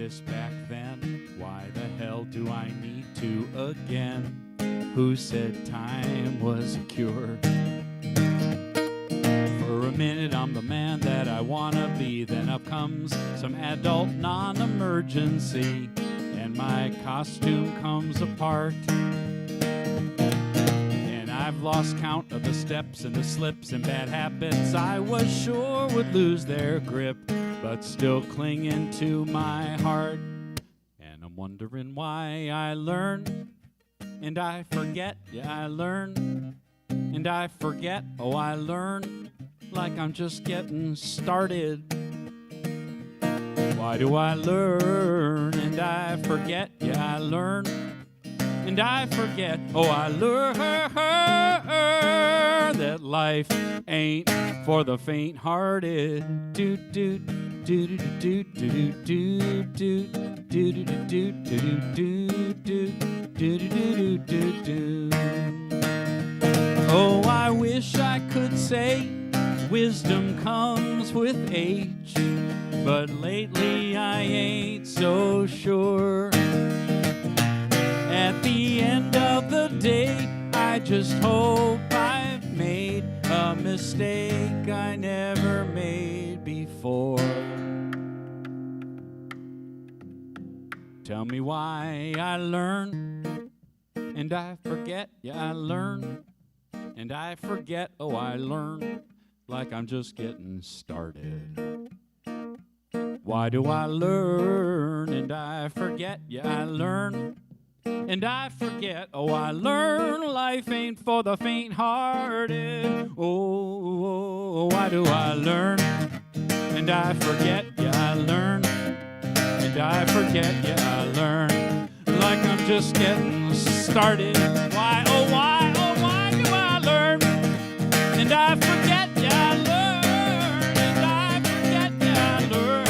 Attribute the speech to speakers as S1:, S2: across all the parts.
S1: this back then. Why the hell do I need to again? Who said time was a cure? For a minute I'm the man that I wanna be, then up comes some adult non-emergency, and my costume comes apart. And I've lost count of the steps and the slips and bad habits I was sure would lose their grip, but still clinging to my heart. And I'm wondering why I learn and I forget, yeah, I learn and I forget, oh, I learn like I'm just getting started. Why do I learn and I forget, yeah, I learn and I forget, oh, I learn that life ain't for the faint-hearted. Do do do do do do do do do do do do do do. Oh, I wish I could say wisdom comes with age, but lately I ain't so sure. At the end of the day, I just hope I've made a mistake I never made before. Tell me why I learn and I forget, yeah, I learn and I forget, oh, I learn like I'm just getting started. Why do I learn and I forget, yeah, I learn and I forget, oh, I learn life ain't for the faint-hearted. Oh, why do I learn and I forget, yeah, I learn and I forget, yeah, I learn like I'm just getting started. Why do I learn and I forget, yeah, I learn and I forget, yeah, I learn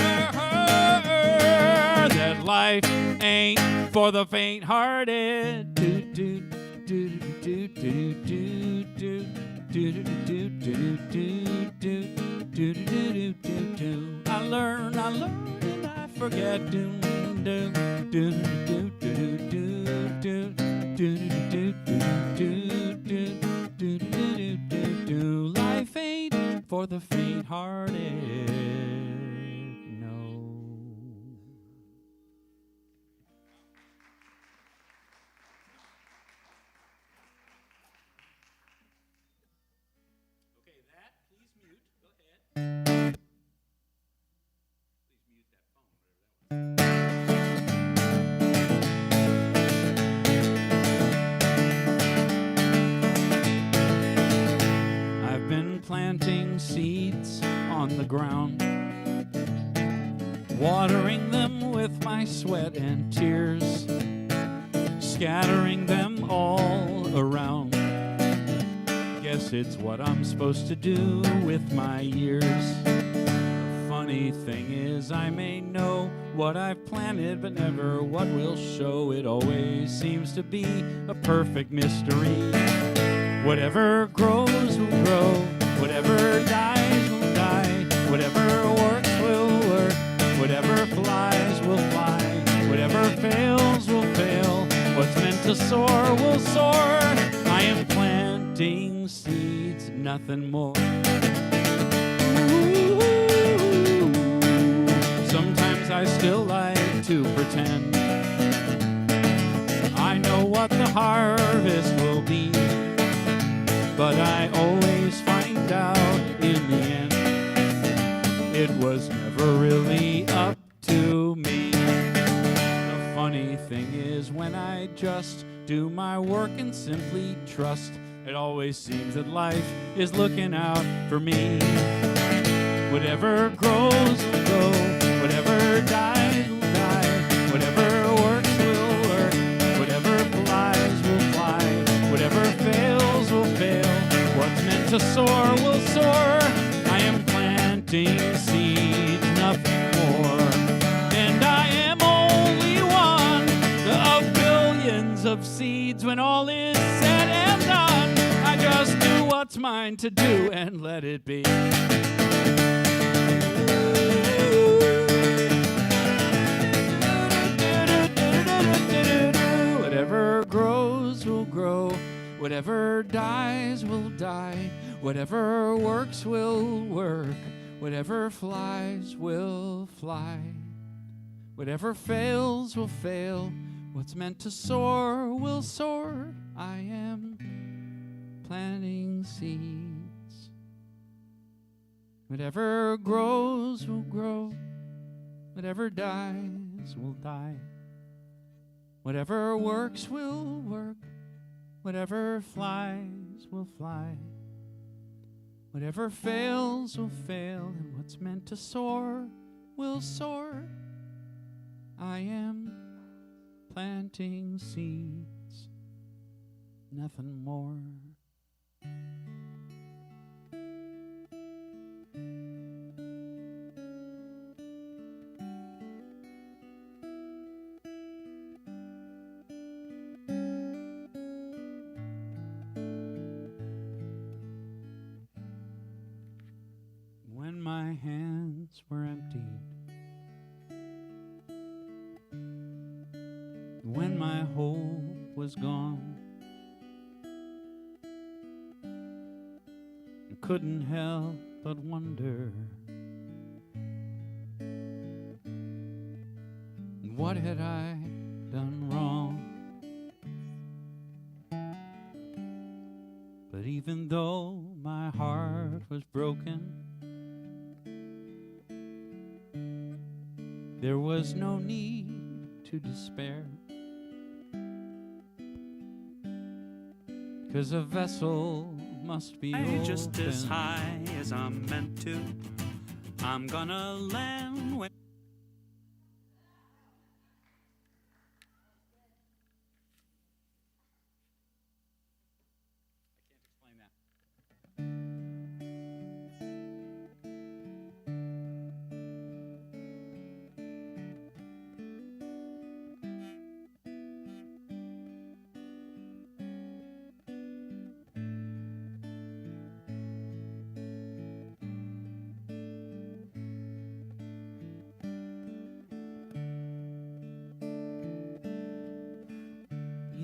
S1: that life ain't for the faint-hearted. Do do do do do do do do do do do do do do do. I learn and I forget. Do do do do do do do do do do. Life ain't for the faint-hearted. Planting seeds on the ground, watering them with my sweat and tears, scattering them all around. Guess it's what I'm supposed to do with my years. The funny thing is I may know what I've planted, but never what will show. It always seems to be a perfect mystery. Whatever grows will grow, whatever dies will die, whatever works will work, whatever flies will fly, whatever fails will fail, what's meant to soar will soar. I am planting seeds, nothing more. Ooh, sometimes I still like to pretend I know what the harvest will be, but I always find out in the end it was never really up to me. The funny thing is when I just do my work and simply trust, it always seems that life is looking out for me. Whatever grows will grow, whatever dies will die, whatever works will work, whatever flies will fly, whatever fails will fail, what's meant to soar will soar. I am planting seeds, nothing more, and I am only one of billions of seeds. When all is said and done, I just do what's mine to do and let it be. Whatever dies will die. Whatever works will work. Whatever flies will fly. Whatever fails will fail. What's meant to soar will soar. I am planting seeds. Whatever grows will grow. Whatever dies will die. Whatever works will work. Whatever flies will fly. Whatever fails will fail. And what's meant to soar will soar. I am planting seeds, nothing more. When my hands were emptied, when my hope was gone, I couldn't help but wonder, what had I done wrong? But even though my heart was broken, there was no need to despair, 'cause a vessel must be open.
S2: Just as high as I'm meant to, I'm gonna land when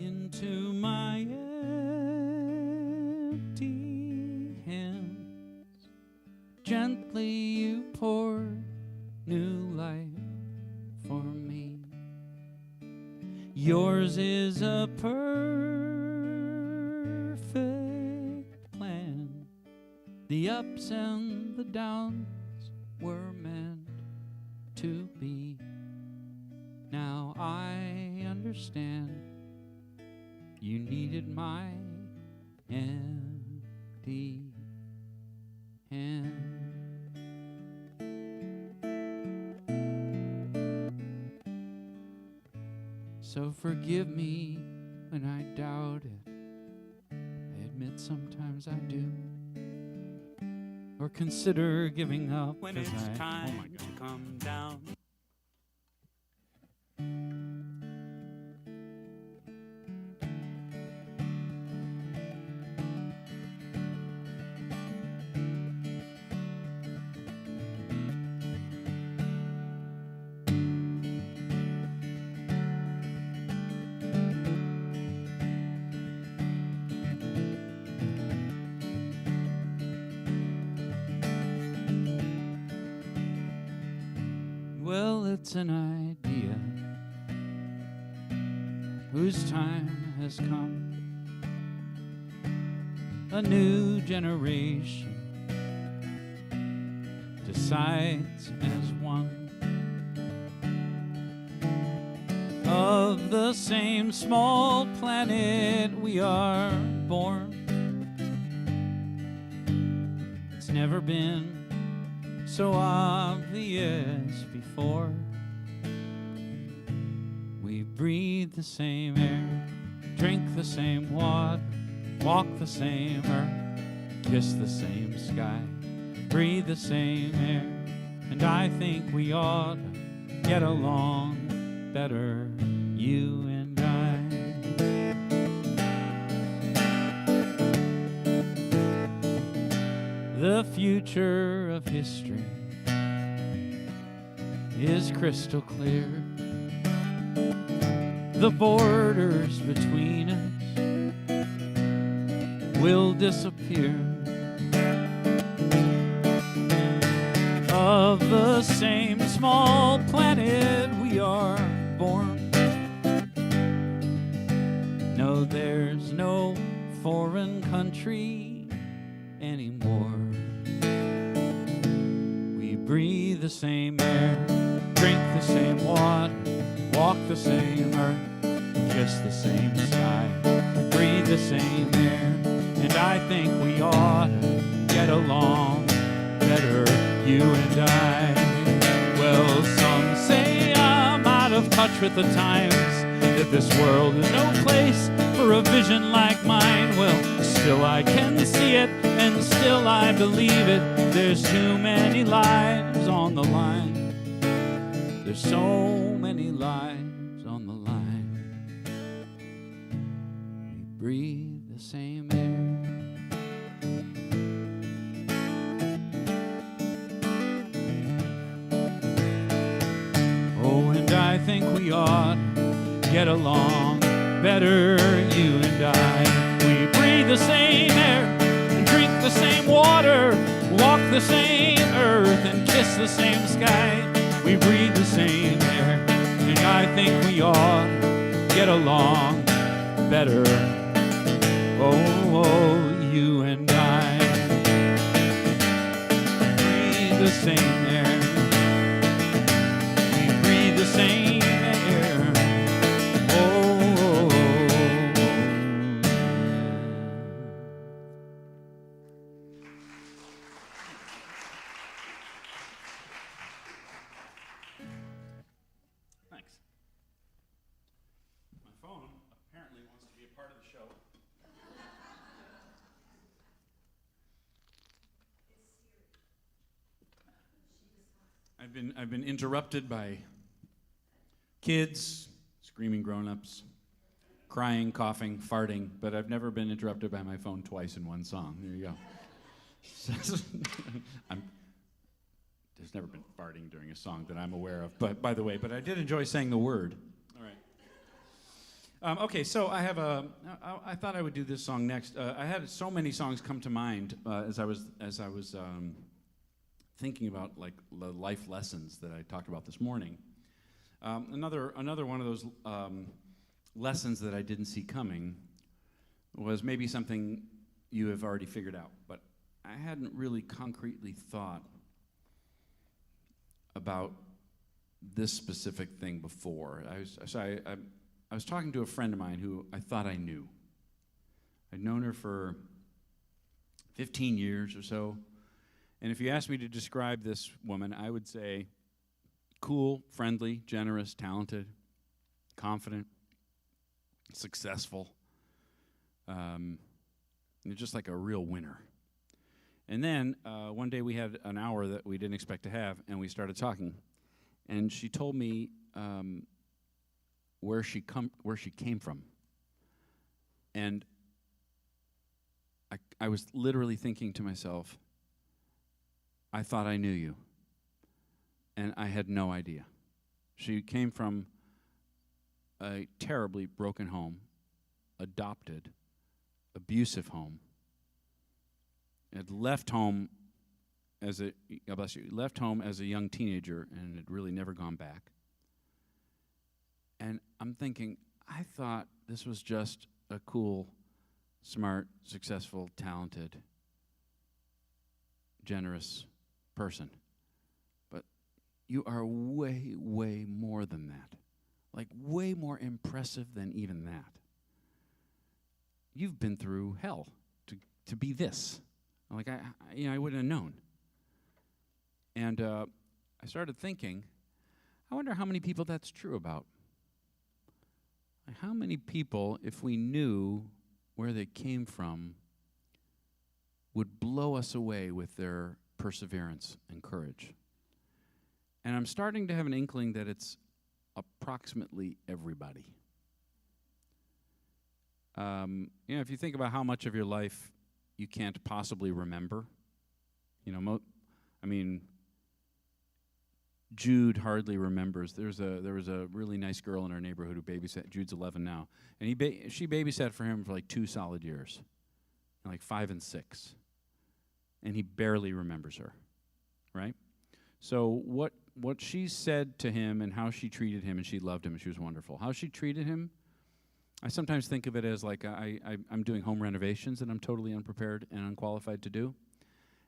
S1: into my empty hands. Gently you pour new life for me. Yours is a perfect plan. The ups and the downs were meant to be. Now I understand. You needed my empty hand. So forgive me when I doubt it. I admit sometimes I do. Or consider giving up
S2: when it's time to come down.
S1: Well, it's an idea whose time has come. A new generation decides as one. Of the same small planet we are born. It's never been so obvious before. We breathe the same air, drink the same water, walk the same earth, kiss the same sky, breathe the same air, and I think we ought to get along better, you and I. The future of history is crystal clear. The borders between us will disappear. Of the same small planet we are born. No, there's no foreign country anymore. We breathe the same air, drink the same water, walk the same earth, kiss the same sky, breathe the same air, and I think we ought to get along better, you and I. Well, some say I'm out of touch with the times, that this world is no place for a vision like mine. Well, still I can see it, and still I believe it. There's too many lives on the line. There's so many lives on the line. We breathe the same air. Oh, and I think we ought to get along better, you and I. We breathe the same air and drink the same water, walk the same earth and kiss the same sky. We breathe the same air, and I think we ought to get along better. Oh, you and I. Breathe the same air. We breathe the same air. Oh, thanks. My phone apparently wants to be a part of the show. I've been interrupted by kids, screaming grown-ups, crying, coughing, farting, but I've never been interrupted by my phone twice in one song. There you go. There's never been farting during a song that I'm aware of, but by the way, but I did enjoy saying the word. All right. Okay, so I thought I would do this song next. I had so many songs come to mind as I was thinking about like the life lessons that I talked about this morning. Another one of those lessons that I didn't see coming was maybe something you have already figured out, but I hadn't really concretely thought about this specific thing before. I was talking to a friend of mine who I thought I knew. I'd known her for 15 years or so. And if you asked me to describe this woman, I would say cool, friendly, generous, talented, confident, successful, just like a real winner. And then one day we had an hour that we didn't expect to have, and we started talking. And she told me where she came from. And I was literally thinking to myself, I thought I knew you, and I had no idea. She came from a terribly broken home, adopted, abusive home, had left home as a, God bless you, left home as a young teenager and had really never gone back. And I'm thinking, I thought this was just a cool, smart, successful, talented, generous person. But you are way, way more than that. Like way more impressive than even that. You've been through hell to be this. Like I wouldn't have known. And I started thinking, I wonder how many people that's true about. Like how many people, if we knew where they came from, would blow us away with their perseverance and courage. And I'm starting to have an inkling that it's approximately everybody. If you think about how much of your life you can't possibly remember, Jude hardly remembers. There was a really nice girl in our neighborhood who babysat. Jude's 11 now, and she babysat for him for like 2 solid years. like 5 and 6. And he barely remembers her, right? So what she said to him and how she treated him, and she loved him and she was wonderful. How she treated him, I sometimes think of it as like I'm doing home renovations that I'm totally unprepared and unqualified to do.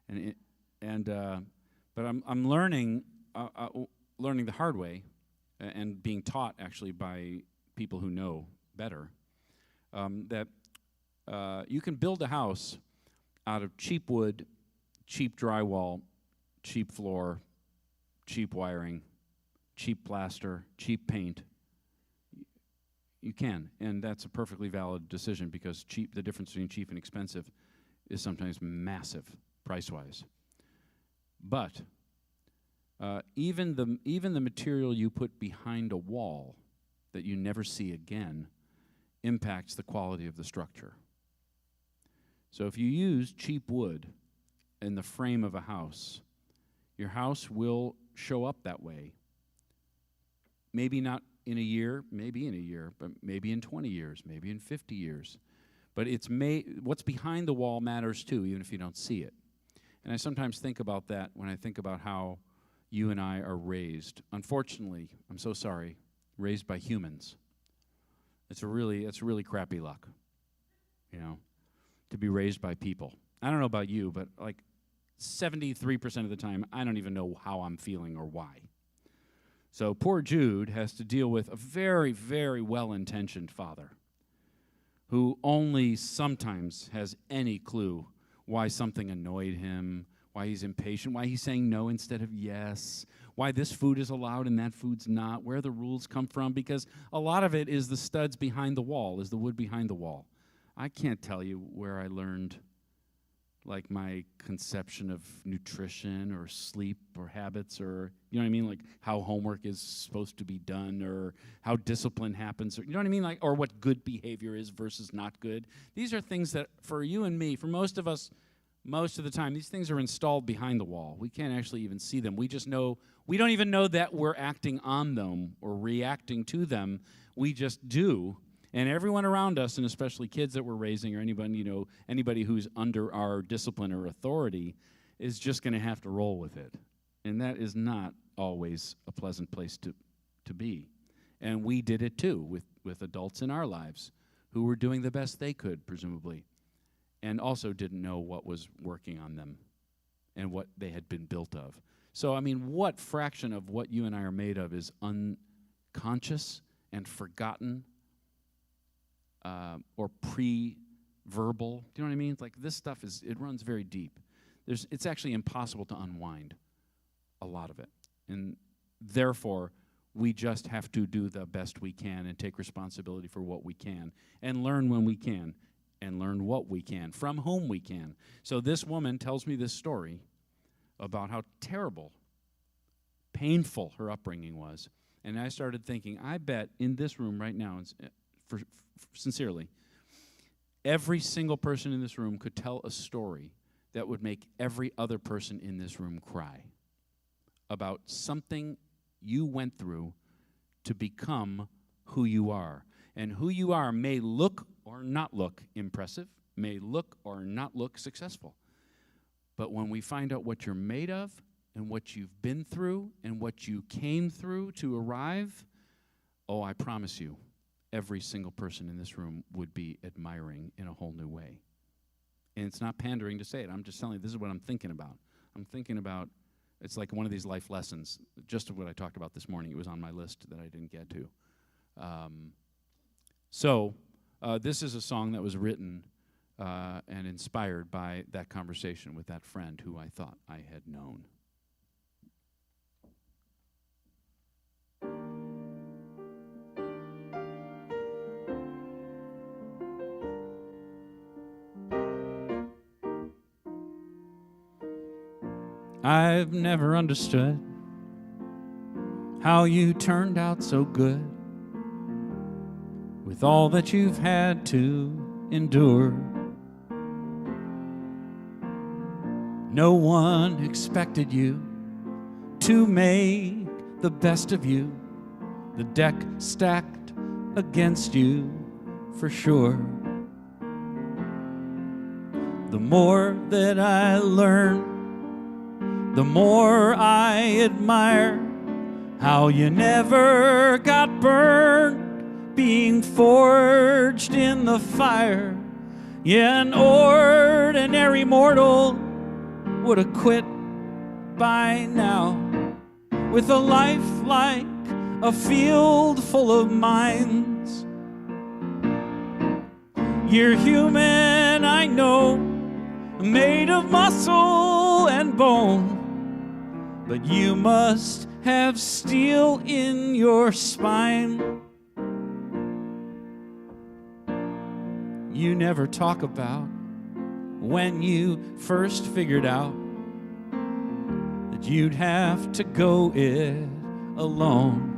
S1: But I'm learning the hard way and being taught actually by people who know better that you can build a house out of cheap wood, cheap drywall, cheap floor, cheap wiring, cheap plaster, cheap paint. You can, and that's a perfectly valid decision because the difference between cheap and expensive is sometimes massive price-wise. But even the material you put behind a wall that you never see again impacts the quality of the structure. So if you use cheap wood in the frame of a house, your house will show up that way. Maybe not in a year, but maybe in 20 years, maybe in 50 years. But what's behind the wall matters too, even if you don't see it. And I sometimes think about that when I think about how you and I are raised. Unfortunately, I'm so sorry, raised by humans. It's really crappy luck, to be raised by people. I don't know about you, but like 73% of the time, I don't even know how I'm feeling or why. So poor Jude has to deal with a very, very well-intentioned father who only sometimes has any clue why something annoyed him, why he's impatient, why he's saying no instead of yes, why this food is allowed and that food's not, where the rules come from, because a lot of it is the studs behind the wall, is the wood behind the wall. I can't tell you where I learned like my conception of nutrition or sleep or habits or, you know what I mean, like how homework is supposed to be done or how discipline happens, or, you know what I mean, like, or what good behavior is versus not good. These are things that for you and me, for most of us, most of the time, these things are installed behind the wall. We can't actually even see them. We just know, we don't even know that we're acting on them or reacting to them. We just do. And everyone around us, and especially kids that we're raising or anybody who's under our discipline or authority, is just going to have to roll with it. And that is not always a pleasant place to be. And we did it too with adults in our lives who were doing the best they could, presumably, and also didn't know what was working on them and what they had been built of. So, I mean, what fraction of what you and I are made of is unconscious and forgotten or pre-verbal? Do you know what I mean? It's like this stuff it runs very deep. It's actually impossible to unwind a lot of it. And therefore, we just have to do the best we can and take responsibility for what we can and learn when we can and learn what we can, from whom we can. So this woman tells me this story about how terrible, painful her upbringing was. And I started thinking, I bet in this room right now, sincerely, every single person in this room could tell a story that would make every other person in this room cry about something you went through to become who you are. And who you are may look or not look impressive, may look or not look successful. But when we find out what you're made of and what you've been through and what you came through to arrive, oh, I promise you, every single person in this room would be admiring in a whole new way. And it's not pandering to say it. I'm just telling you, this is what I'm thinking about. I'm thinking about, it's like one of these life lessons, just what I talked about this morning. It was on my list that I didn't get to. So this is a song that was written and inspired by that conversation with that friend who I thought I had known. I've never understood how you turned out so good with all that you've had to endure. No one expected you to make the best of you, the deck stacked against you for sure. the more that I learn, the more I admire how you never got burned, being forged in the fire. Yeah, an ordinary mortal would have quit by now, with a life like a field full of mines. You're human, I know, made of muscle and bone, but you must have steel in your spine. You never talk about when you first figured out that you'd have to go it alone.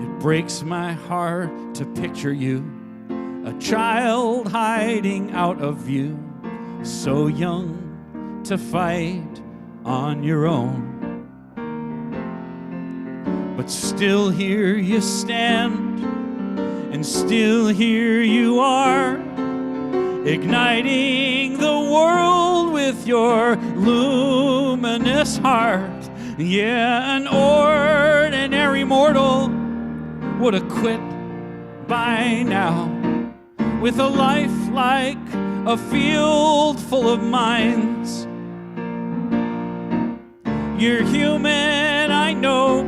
S1: It breaks my heart to picture you, a child hiding out of view, so young to fight on your own. But still here you stand, and still here you are, igniting the world with your luminous heart. Yeah, an ordinary mortal would have quit by now, with a life like a field full of mines. You're human, I know,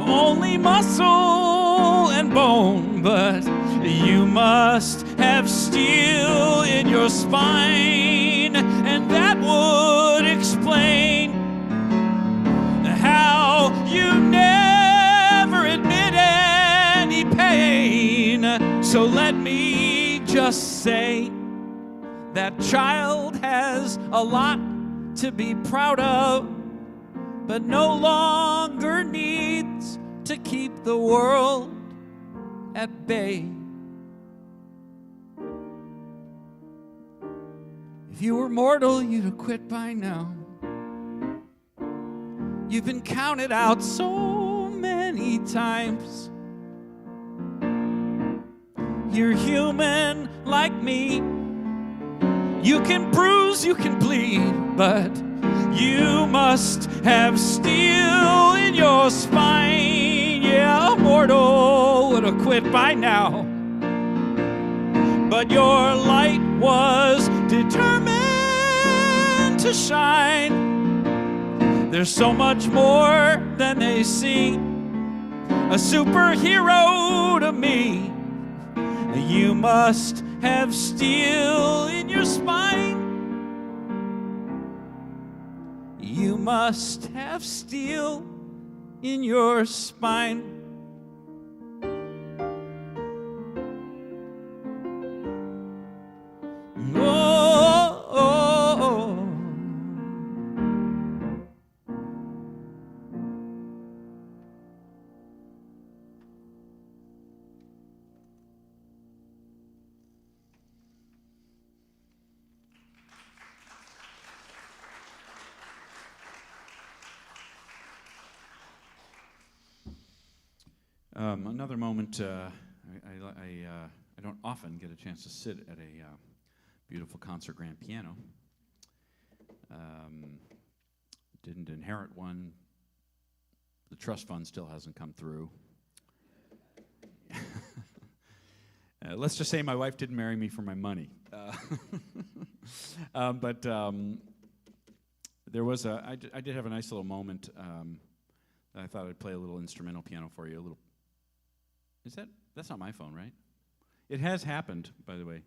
S1: only muscle and bone, but you must have steel in your spine, and that would explain how you never admit any pain. So let me just say that child has a lot to be proud of, but no longer needs to keep the world at bay. If you were mortal, you'd have quit by now. You've been counted out so many times. You're human like me. You can bruise, you can bleed, but you must have steel in your spine. Yeah, a mortal would have quit by now, but your light was determined to shine. There's so much more than they see, a superhero to me. You must have steel in your spine. You must have steel in your spine. Oh, oh, oh. Another moment, I don't often get a chance to sit at a beautiful concert grand piano. Didn't inherit one. The trust fund still hasn't come through. Let's just say my wife didn't marry me for my money. But there was I did have a nice little moment that I thought I'd play a little instrumental piano for you. That's not my phone, right? It has happened, by the way.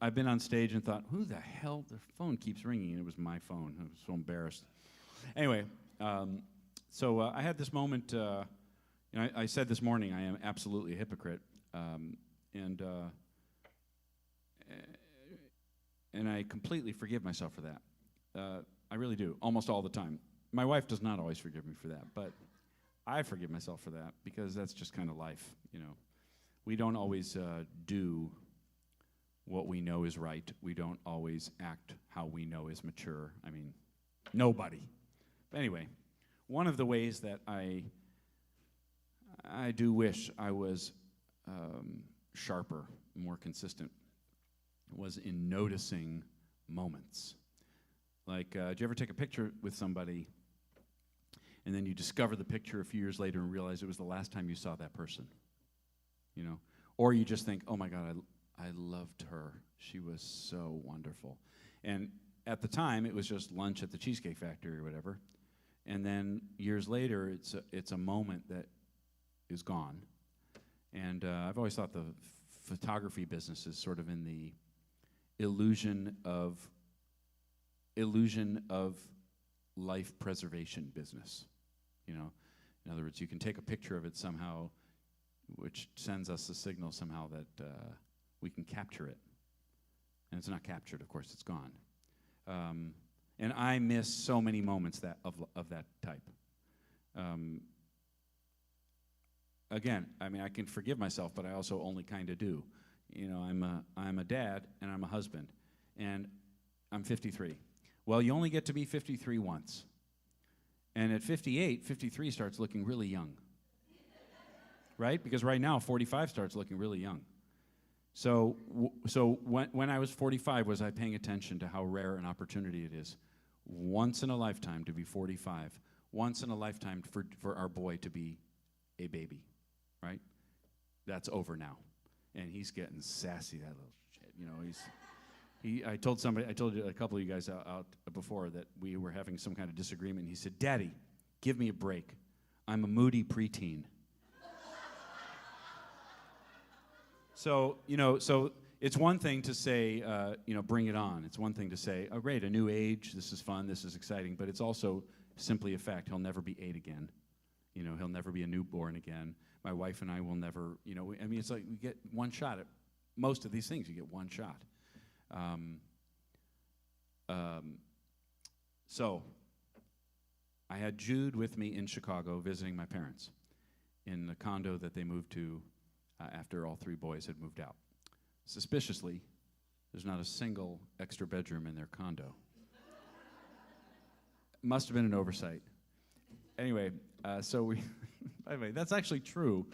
S1: I've been on stage and thought, who the hell, the phone keeps ringing, and it was my phone. I was so embarrassed. Anyway, so I had this moment, I said this morning I am absolutely a hypocrite, and I completely forgive myself for that. I really do, almost all the time. My wife does not always forgive me for that, but I forgive myself for that because that's just kind of life, you know. We don't always do what we know is right. We don't always act how we know is mature. I mean, nobody. But anyway, one of the ways that I do wish I was sharper, more consistent, was in noticing moments. Like, did you ever take a picture with somebody and then you discover the picture a few years later and realize it was the last time you saw that person? You know? Or you just think, oh my God, I loved her. She was so wonderful. And at the time, it was just lunch at the Cheesecake Factory or whatever. And then years later, it's a moment that is gone. And I've always thought the photography business is sort of in the illusion of life preservation business. You know, in other words, you can take a picture of it somehow, which sends us a signal somehow that we can capture it. And it's not captured, of course, it's gone. And I miss so many moments of that type. Again, I mean, I can forgive myself, but I also only kind of do. You know, I'm a dad and I'm a husband, and I'm 53. Well, you only get to be 53 once. And at 58, 53 starts looking really young. Right? Because right now, 45 starts looking really young. So when I was 45, was I paying attention to how rare an opportunity it is? Once in a lifetime to be 45. Once in a lifetime for our boy to be a baby, right? That's over now. And he's getting sassy, that little shit. You know, I told a couple of you guys out before that we were having some kind of disagreement. And he said, "Daddy, give me a break. I'm a moody preteen." So it's one thing to say, bring it on. It's one thing to say, oh, great, a new age, this is fun, this is exciting, but it's also simply a fact. He'll never be 8 again. You know, he'll never be a newborn again. My wife and I will never, it's like we get one shot at most of these things. You get one shot. So I had Jude with me in Chicago visiting my parents in the condo that they moved to after all 3 boys had moved out. Suspiciously, there's not a single extra bedroom in their condo. Must have been an oversight. Anyway, so we, by the way, that's actually true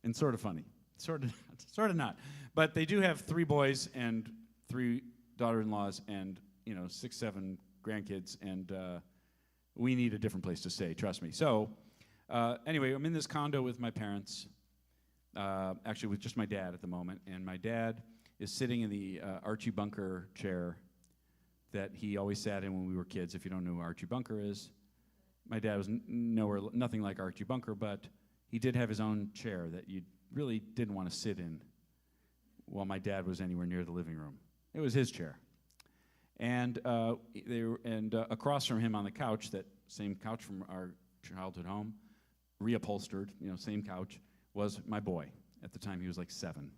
S1: and sort of funny. Sort of not. But they do have 3 boys and 3 daughter-in-laws and, 6, 7 grandkids, and we need a different place to stay, trust me. So, anyway, I'm in this condo with my parents, actually with just my dad at the moment, and my dad is sitting in the Archie Bunker chair that he always sat in when we were kids. If you don't know who Archie Bunker is, my dad was nothing like Archie Bunker, but he did have his own chair that you really didn't want to sit in while my dad was anywhere near the living room. It was his chair. And across from him on the couch, that same couch from our childhood home, reupholstered, same couch, was my boy. At the time, he was like 7.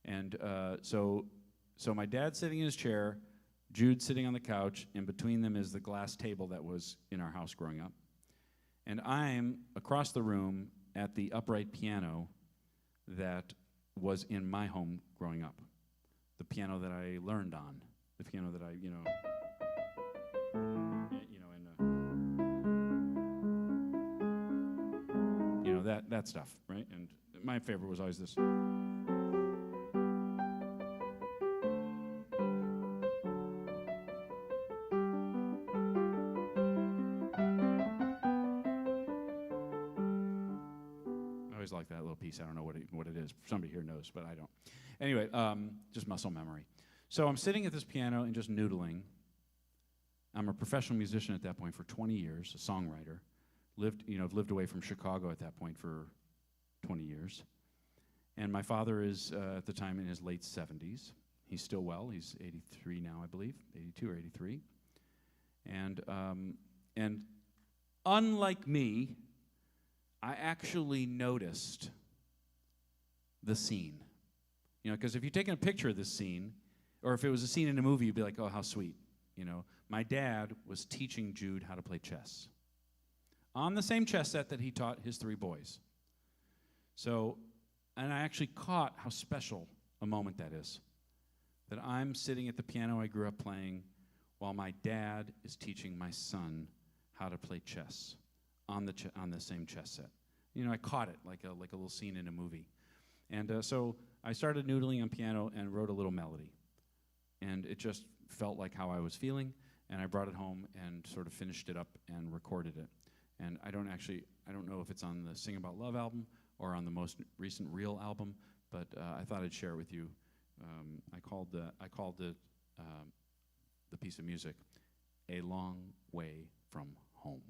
S1: And so my dad's sitting in his chair, Jude's sitting on the couch, and between them is the glass table that was in our house growing up. And I'm across the room at the upright piano that was in my home growing up. The piano that I learned on. The piano that I, that stuff, right? And my favorite was always this. Like that little piece. I don't know what it is. Somebody here knows, but I don't. Anyway, just muscle memory. So I'm sitting at this piano and just noodling. I'm a professional musician at that point for 20 years, a songwriter. Lived away from Chicago at that point for 20 years. And my father is, at the time, in his late 70s. He's still well. He's 83 now, I believe, 82 or 83. And unlike me, I actually noticed the scene. Because if you're taking a picture of this scene, or if it was a scene in a movie, you'd be like, oh, how sweet. My dad was teaching Jude how to play chess on the same chess set that he taught his 3 boys. So, and I actually caught how special a moment that is. That I'm sitting at the piano I grew up playing while my dad is teaching my son how to play chess on the same chess set. I caught it like a little scene in a movie. And so I started noodling on piano and wrote a little melody. and it just felt like how I was feeling, and I brought it home and sort of finished it up and recorded it. And I don't know if it's on the Sing About Love album or on the most recent Real album, but I thought I'd share it with you. I called the piece of music "A Long Way from Home."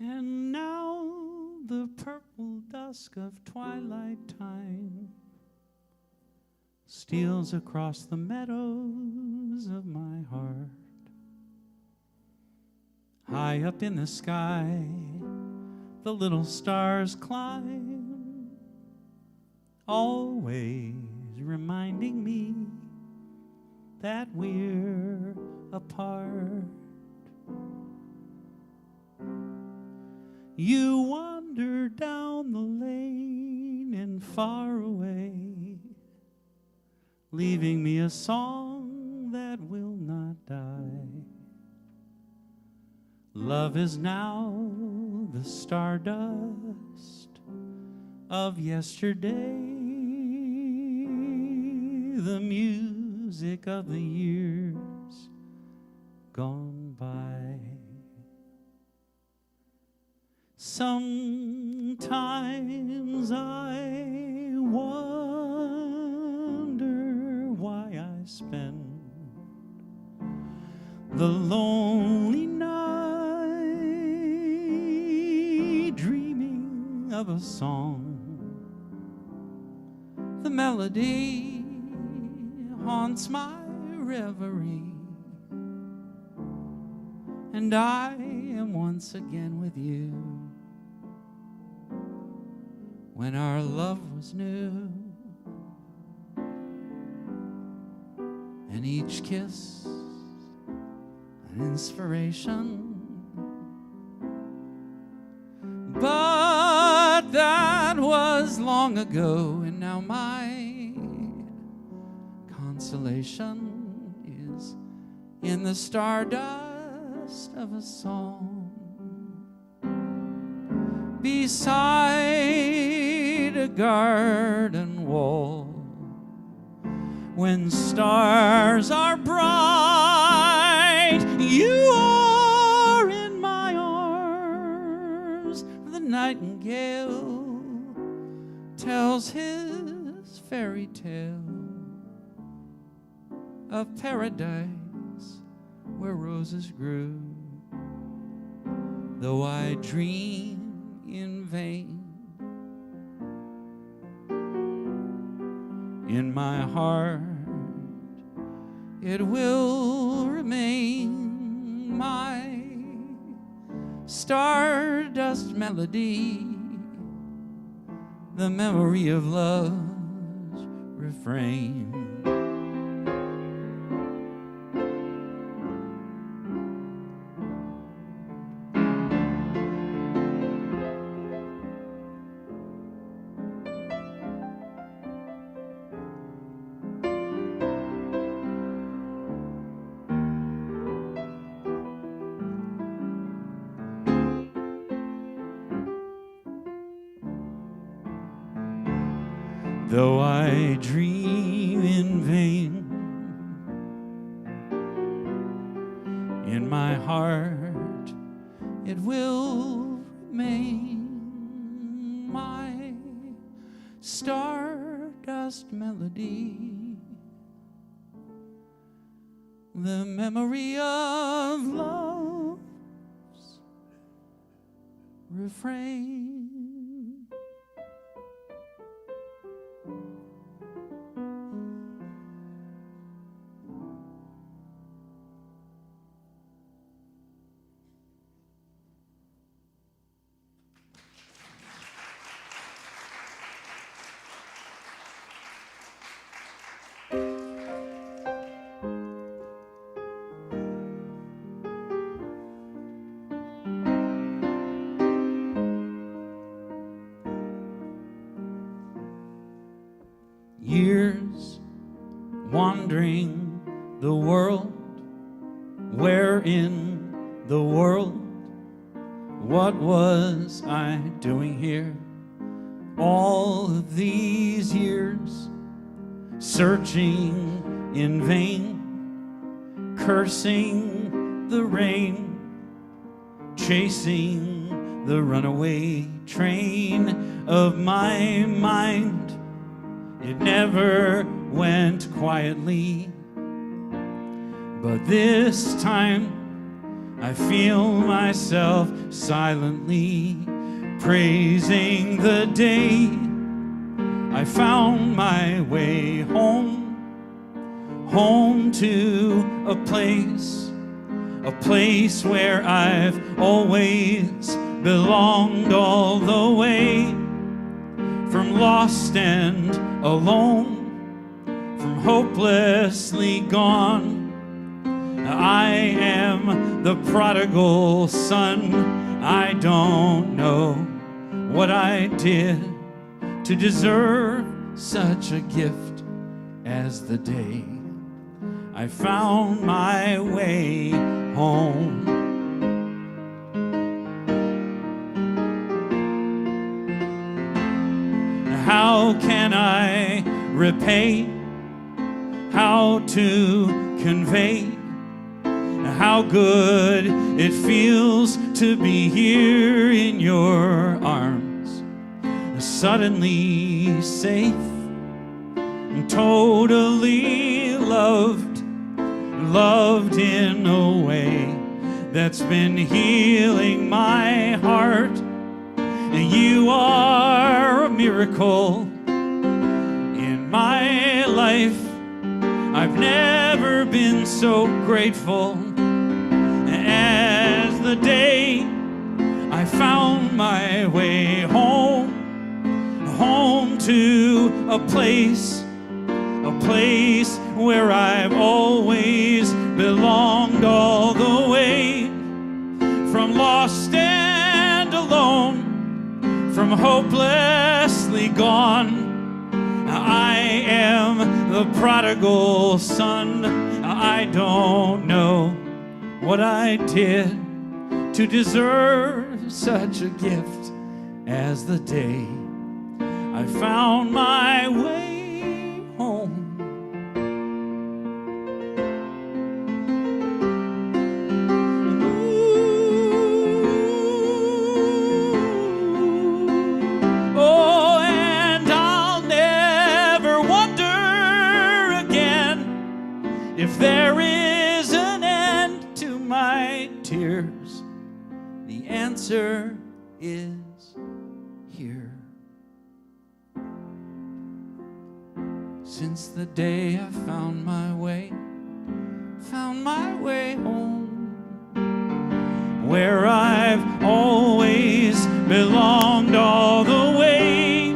S1: And now the purple dusk of twilight time steals across the meadows of my heart. High up in the sky, the little stars climb, always reminding me that we're apart. You wander down the lane and far away, leaving me a song that will not die. Love is now the stardust of yesterday, the music of the years gone by. Sometimes I wonder why I spend the lonely night dreaming of a song melody haunts my reverie, and I am once again with you. When our love was new, and each kiss an inspiration. But that was long ago, and now my consolation is in the stardust of a song beside a garden wall. When stars are bright, you are in my arms. The nightingale tells his fairy tale of paradise where roses grew. Though I dream in vain, in my heart it will remain my stardust melody, the memory of love's refrain. Though I dream in vain, in my heart it will remain my stardust melody, the memory of love's refrain. Years wandering the world, where in the world, what was I doing here? All of these years, searching in vain, cursing the rain, chasing the runaway train of my mind. It never went quietly, but this time I feel myself silently praising the day I found my way home, home to a place where I've always belonged, all the way from lost and alone, from hopelessly gone. I am the prodigal son. I don't know what I did to deserve such a gift as the day I found my way home. How can I repay? How to convey how good it feels to be here in your arms, suddenly safe and totally loved, loved in a way that's been healing my heart. And you are a miracle in my I've never been so grateful as the day I found my way home, home to a place where I've always belonged, all the way from lost and alone, from hopelessly gone. I am the prodigal son. I don't know what I did to deserve such a gift as the day I found my way home. Oh, and I'll never wonder again if there is an end to my tears. The answer is here. Since the day I found my way home, where I've always belonged, all the way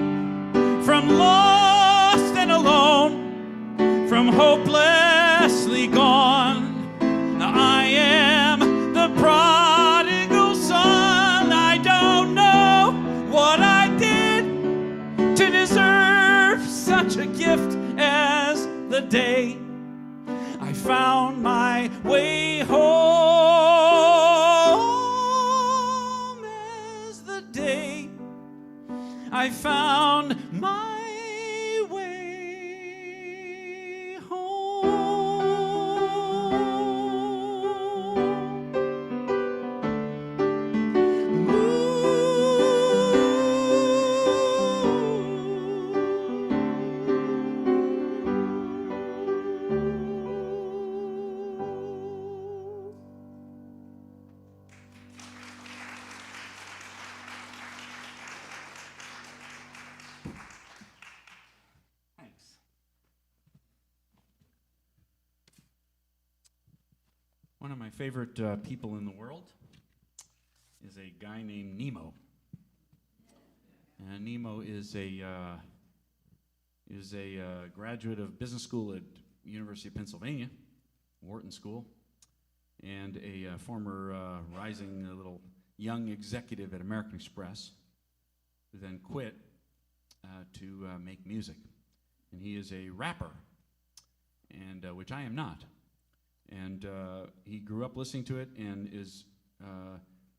S1: from lost and alone, from hopelessly gone. I am the prodigal son. I don't know what I did to deserve such a gift as the day I found my way home, as the day I found my way One of my favorite people in the world is a guy named Nemo. And Nemo is a graduate of business school at University of Pennsylvania, Wharton School, and a former rising little young executive at American Express, who then quit to make music. And he is a rapper, and which I am not. And he grew up listening to it and is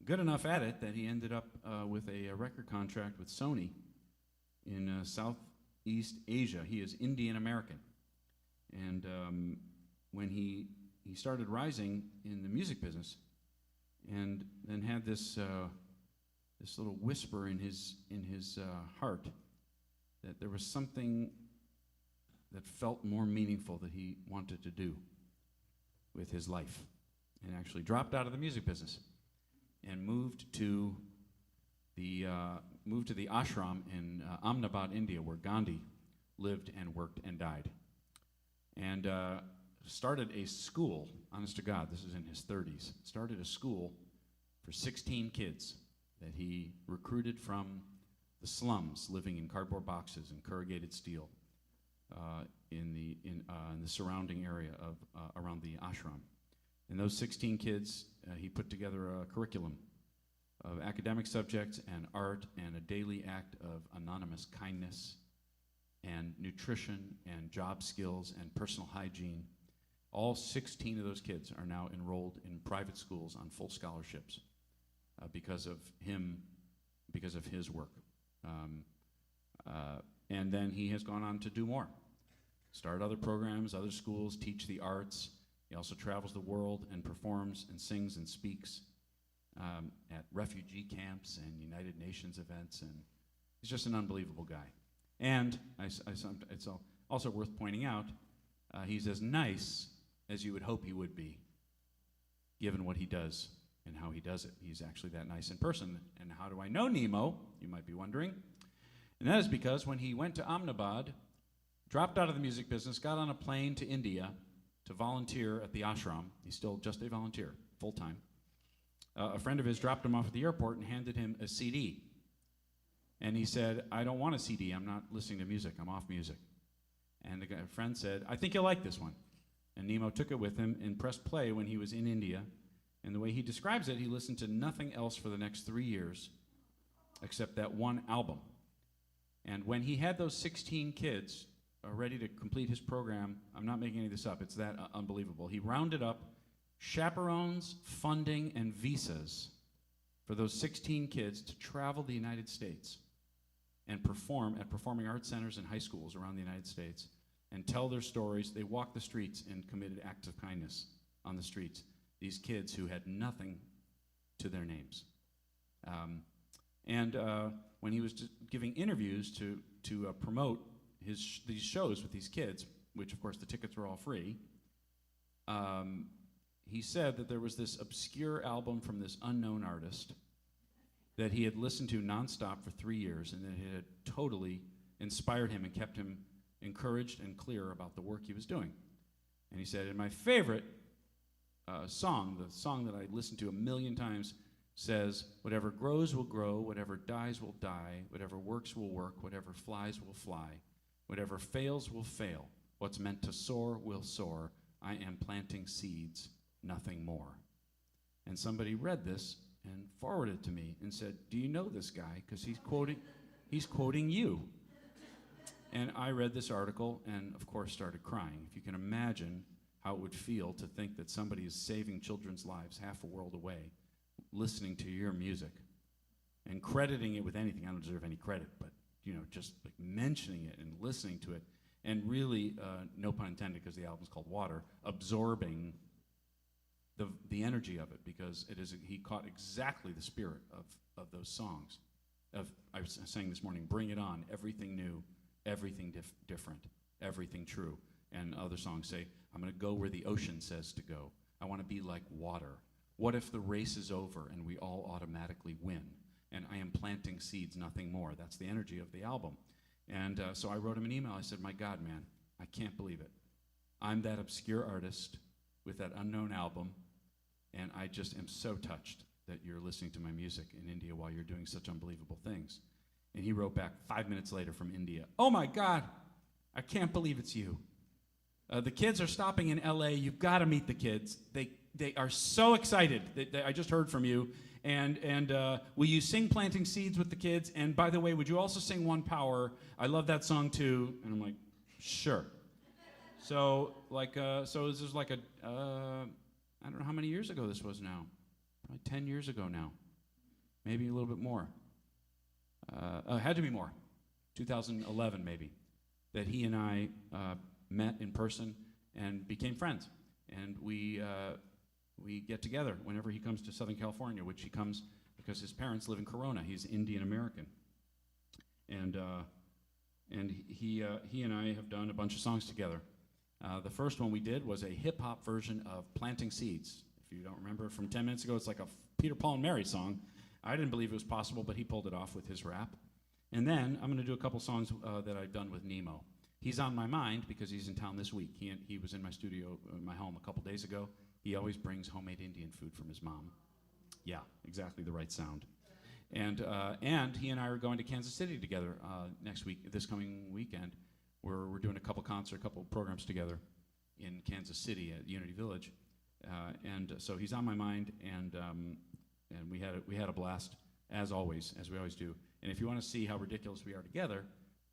S1: good enough at it that he ended up with a record contract with Sony in Southeast Asia. He is Indian American. And when he started rising in the music business, and then had this little whisper in his heart that there was something that felt more meaningful that he wanted to do with his life, and actually dropped out of the music business and moved to the ashram in Ahmedabad, India, where Gandhi lived and worked and died, and started a school. Honest to God, this is in his 30s. Started a school for 16 kids that he recruited from the slums, living in cardboard boxes and corrugated steel in the surrounding area of around the ashram. And those 16 kids, he put together a curriculum of academic subjects and art and a daily act of anonymous kindness and nutrition and job skills and personal hygiene. All 16 of those kids are now enrolled in private schools on full scholarships because of him, because of his work. And then he has gone on to do more. Start other programs, other schools, teach the arts. He also travels the world and performs and sings and speaks at refugee camps and United Nations events, and he's just an unbelievable guy. And it's also worth pointing out, he's as nice as you would hope he would be, given what he does and how he does it. He's actually that nice in person. And how do I know Nemo, you might be wondering? And that is because when he went to Ahmedabad, dropped out of the music business, got on a plane to India, to volunteer at the ashram. He's still just a volunteer, full-time. A friend of his dropped him off at the airport and handed him a CD. And he said, I don't want a CD. I'm not listening to music. I'm off music. And the friend said, I think you'll like this one. And Nemo took it with him and pressed play when he was in India. And the way he describes it, he listened to nothing else for the next 3 years except that one album. And when he had those 16 kids ready to complete his program, I'm not making any of this up, it's that unbelievable. He rounded up chaperones, funding, and visas for those 16 kids to travel the United States and perform at performing arts centers and high schools around the United States and tell their stories. They walked the streets and committed acts of kindness on the streets. These kids who had nothing to their names. When he was giving interviews to promote these shows with these kids, which of course the tickets were all free, he said that there was this obscure album from this unknown artist that he had listened to nonstop for 3 years, and that it had totally inspired him and kept him encouraged and clear about the work he was doing. And he said, and my favorite song, the song that I listened to a million times, says, whatever grows will grow, whatever dies will die, whatever works will work, whatever flies will fly, whatever fails will fail, what's meant to soar will soar, I am planting seeds, nothing more. And somebody read this and forwarded it to me and said, do you know this guy? Because he's quoting you. And I read this article and, of course, started crying. If you can imagine how it would feel to think that somebody is saving children's lives half a world away, listening to your music and crediting it with anything. I don't deserve any credit, but just like mentioning it and listening to it and really, no pun intended because the album's called Water, absorbing the energy of it, because he caught exactly the spirit of those songs. I was saying this morning, bring it on, everything new, everything different, everything true. And other songs say, I'm going to go where the ocean says to go. I want to be like water. What if the race is over and we all automatically win? And I am planting seeds, nothing more. That's the energy of the album. And so I wrote him an email. I said, my God, man, I can't believe it. I'm that obscure artist with that unknown album, and I just am so touched that you're listening to my music in India while you're doing such unbelievable things. And he wrote back 5 minutes later from India, oh my God, I can't believe it's you. The kids are stopping in LA. You've got to meet the kids. They are so excited. I just heard from you. And will you sing Planting Seeds with the kids? And by the way, would you also sing One Power? I love that song too. And I'm like, sure. So this is like I don't know how many years ago this was now. Probably 10 years ago now. Maybe a little bit more. It had to be more. 2011 maybe. That he and I met in person and became friends. And we get together whenever he comes to Southern California, which he comes because his parents live in Corona. He's Indian American. And he and I have done a bunch of songs together. The first one we did was a hip-hop version of Planting Seeds. If you don't remember from 10 minutes ago, it's like a Peter, Paul, and Mary song. I didn't believe it was possible, but he pulled it off with his rap. And then I'm going to do a couple songs that I've done with Nemo. He's on my mind because he's in town this week. He was in my studio, my home, a couple days ago. He always brings homemade Indian food from his mom. Yeah, exactly the right sound. And he and I are going to Kansas City together this coming weekend. We're doing a couple programs together in Kansas City at Unity Village. And so he's on my mind, and we had a blast, as always, as we always do. And if you want to see how ridiculous we are together,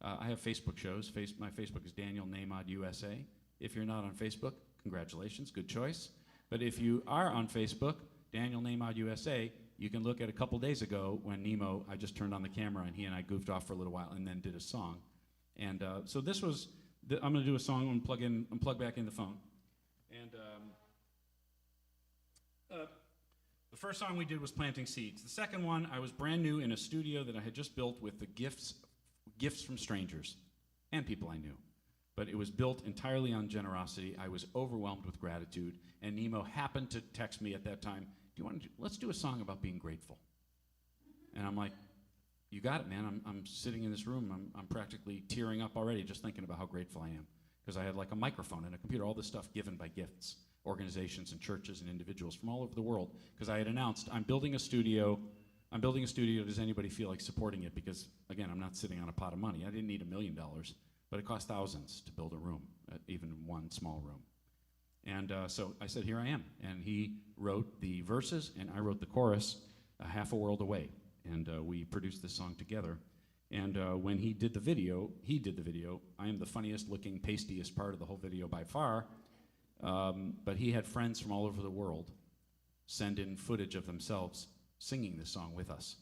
S1: I have Facebook shows. My Facebook is Daniel Nahmod USA. If you're not on Facebook, congratulations, good choice. But if you are on Facebook, Daniel Nahmod USA, you can look at a couple days ago when Nemo, I just turned on the camera and he and I goofed off for a little while and then did a song. And so this was, I'm going to do a song and plug back in the phone. And the first song we did was Planting Seeds. The second one, I was brand new in a studio that I had just built with the gifts from strangers and people I knew. But it was built entirely on generosity. I was overwhelmed with gratitude. And Nemo happened to text me at that time, let's do a song about being grateful. And I'm like, you got it, man. I'm sitting in this room. I'm practically tearing up already just thinking about how grateful I am. because I had like a microphone and a computer, all this stuff given by gifts, organizations and churches and individuals from all over the world, because I had announced, I'm building a studio. Does anybody feel like supporting it? Because, again, I'm not sitting on a pot of money. I didn't need $1 million, but it cost thousands to build a room, even one small room. And so I said, here I am. And he wrote the verses, and I wrote the chorus, half a world away. And we produced this song together. And when he did the video. I am the funniest looking, pastiest part of the whole video by far. But he had friends from all over the world send in footage of themselves singing this song with us.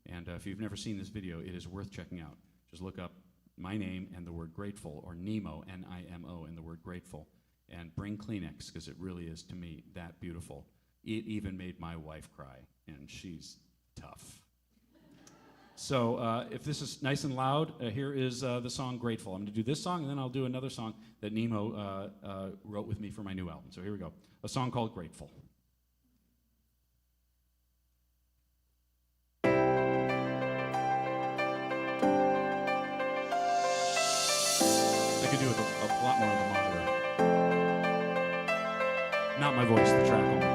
S1: And if you've never seen this video, it is worth checking out. Just look up my name and the word grateful, or Nemo, N-I-M-O, and the word grateful. And bring Kleenex, because it really is, to me, that beautiful. It even made my wife cry, and she's tough. So if this is nice and loud, here is the song Grateful. I'm going to do this song, and then I'll do another song that Nemo wrote with me for my new album. So here we go. A song called Grateful. I could do it a lot more on the monitor. Not my voice, the track only.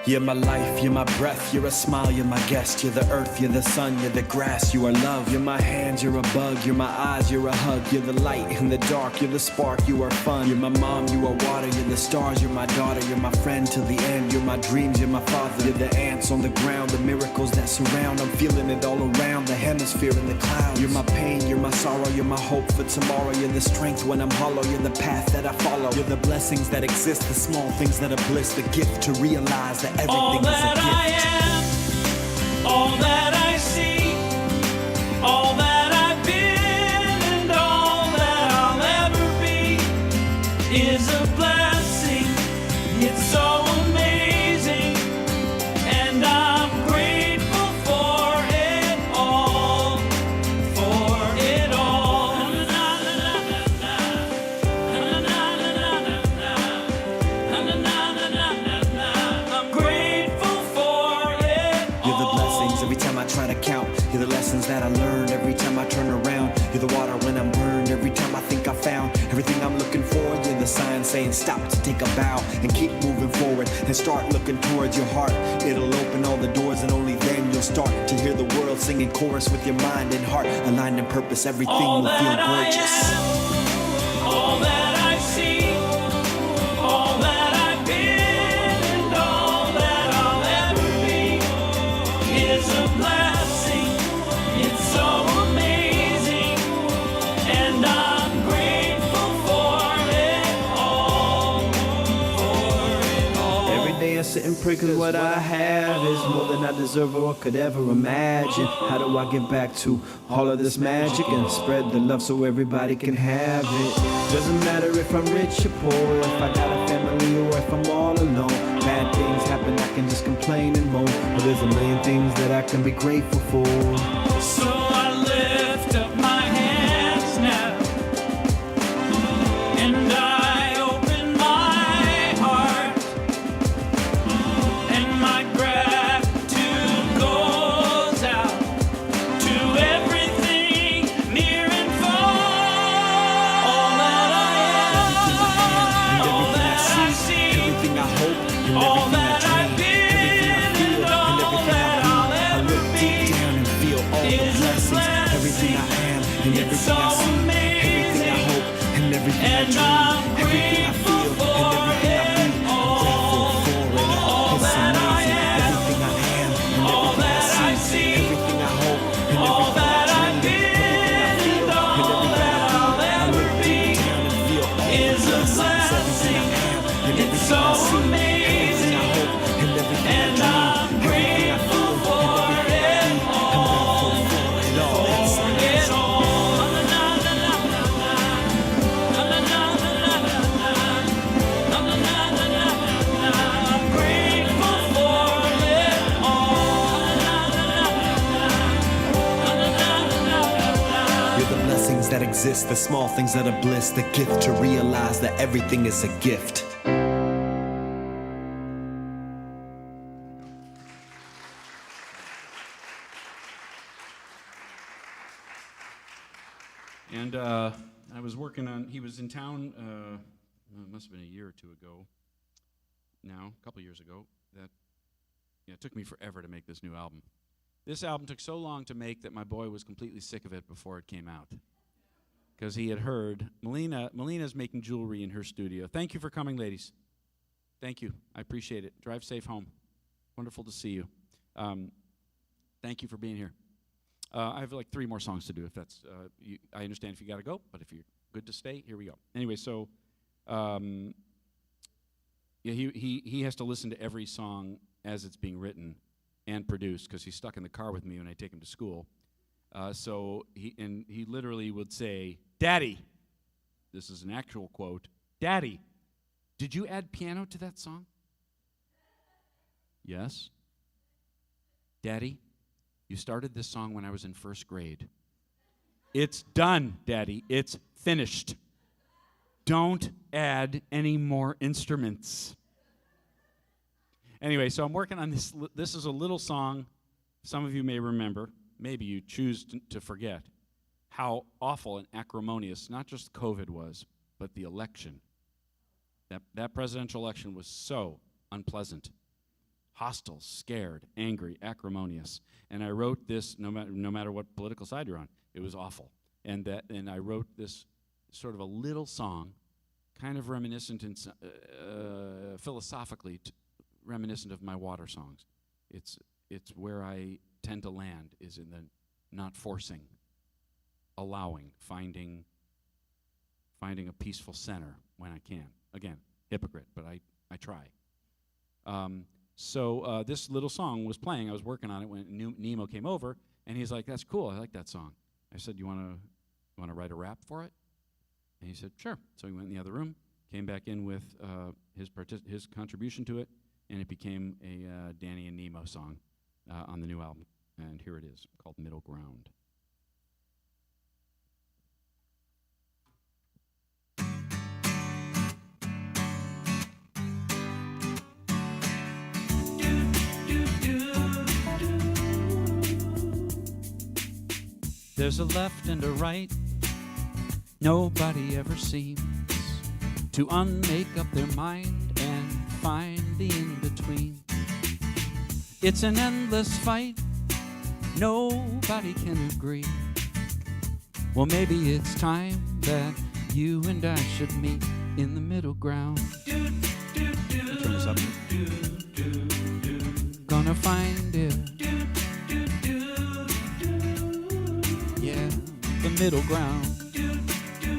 S3: You're my life, you're my breath, you're a smile, you're my guest. You're the earth, you're the sun, you're the grass, you are love. You're my hands, you're a bug, you're my eyes, you're a hug. You're the light in the dark, you're the spark, you are fun. You're my mom, you are water, you're the stars, you're my daughter. You're my friend till the end, you're my dreams, you're my father. You're the ants on the ground, the miracles that surround. I'm feeling it all around, the hemisphere in the clouds. You're my pain, you're my sorrow, you're my hope for tomorrow. You're the strength when I'm hollow, you're the path that I follow. You're the blessings that exist, the small things that are bliss. The gift to realize that everything
S2: all
S3: is a
S2: that
S3: gift.
S2: I am, all that I see, all that I've been, and all that I'll ever be is a blessing. It's so amazing, and I'm grateful for it all, for it all. I'm grateful for it all.
S3: You're the blessings every time I try to count. You're the lessons that I learned every time I turn around. You're the water when I'm burned every time I think I found everything I'm looking for. You're the sign saying stop to take a bow and keep moving forward and start looking towards your heart. It'll open all the doors, and only then you'll start to hear the world singing chorus with your mind and heart aligned in purpose. Everything
S2: All
S3: will feel
S2: that I
S3: gorgeous.
S2: am, all that I see, all that I've been, and all that I'll ever be is a blessing. It's so amazing, and I'm grateful for it all, for it all.
S3: Every day I sit and pray, 'cause what I have is more than I deserve or could ever imagine. How do I get back to all of this magic and spread the love so everybody can have it? Doesn't matter if I'm rich or poor, if I got a family or if I'm all alone. Bad things happen, I can just complain and moan, but there's a million things that I can be grateful for.
S2: So I lift up my hands now, and I open my heart, and my gratitude goes out to everything near and far. All that I am, all that I see,
S3: Everything I hope, and
S2: all
S3: everything
S2: that
S3: I
S2: I've
S3: dream, everything I
S2: been,
S3: feel,
S2: and
S3: and
S2: all
S3: everything I
S2: that
S3: be.
S2: I'll
S3: I
S2: ever
S3: look deep
S2: be
S3: down and feel all the
S2: is a
S3: blessings. Everything I am and
S2: It's
S3: everything
S2: so
S3: I see, everything I
S2: amazing,
S3: hope and everything I
S2: and
S3: dream,
S2: I'm
S3: everything I
S2: grateful
S3: feel
S2: for
S3: and everything I be. I'm
S2: all.
S3: grateful for it all.
S2: All
S3: It's
S2: that I
S3: amazing.
S2: am,
S3: Everything I am and
S2: all
S3: everything
S2: that I
S3: I see,
S2: see,
S3: everything I hope and
S2: all
S3: everything
S2: that
S3: I
S2: I've
S3: dream, everything I
S2: been,
S3: feel
S2: and
S3: and
S2: all
S3: everything
S2: that
S3: I
S2: I'll
S3: be. I
S2: ever
S3: look
S2: be
S3: deep down and feel all the
S2: is a
S3: blessings.
S2: blessing.
S3: Everything I am and
S2: It's
S3: everything
S2: so
S3: I see, everything
S2: amazing,
S3: I hope and everything I
S2: and
S3: dream,
S2: I'm
S3: everything I
S2: grateful
S3: feel
S2: for
S3: and everything I
S2: it
S3: be. I'm
S2: all,
S3: grateful for it all. It's
S2: for it
S3: amazing.
S2: all. I'm grateful for it all.
S3: You're the blessings that exist, the small things that are bliss, the gift to realize that everything is a gift.
S1: And I was working on, he was in town, it must have been a year or two ago now, a couple years ago, that it took me forever to make this new album. This album took so long to make that my boy was completely sick of it before it came out. Because he had heard, Melina's making jewelry in her studio. Thank you for coming, ladies. Thank you. I appreciate it. Drive safe home. Wonderful to see you. Thank you for being here. I have like 3 more songs to do. If that's, I understand if you got to go, but if you're good to stay, here we go. Anyway, so yeah, he has to listen to every song as it's being written and produced because he's stuck in the car with me when I take him to school. So he literally would say, "Daddy," this is an actual quote, "Daddy, did you add piano to that song?" "Yes." "Daddy, you started this song when I was in 1st grade. It's done, Daddy. It's finished. Don't add any more instruments." Anyway, so I'm working on this. This is a little song some of you may remember. Maybe you choose to forget how awful and acrimonious not just COVID was, but the election. That presidential election was so unpleasant. Hostile, scared, angry, acrimonious. And I wrote this no matter what political side you're on. It was awful. And I wrote this sort of a little song, kind of reminiscent and philosophically reminiscent of my water songs. It's where I tend to land, is in the not forcing, allowing, finding a peaceful center when I can. Again, hypocrite, but I try. So this little song was playing. I was working on it when Nemo came over, and he's like, "That's cool. I like that song." I said, "You want to write a rap for it?" And he said, "Sure." So he went in the other room, came back in with his contribution to it, and it became a Danny and Nemo song on the new album. And here it is, called "Middle Ground." There's a left and a right. Nobody ever seems to unmake up their mind and find the in-between. It's an endless fight. Nobody can agree. Well, maybe it's time that you and I should meet in the middle ground. Turn this up. Gonna find it. Yeah, the middle ground.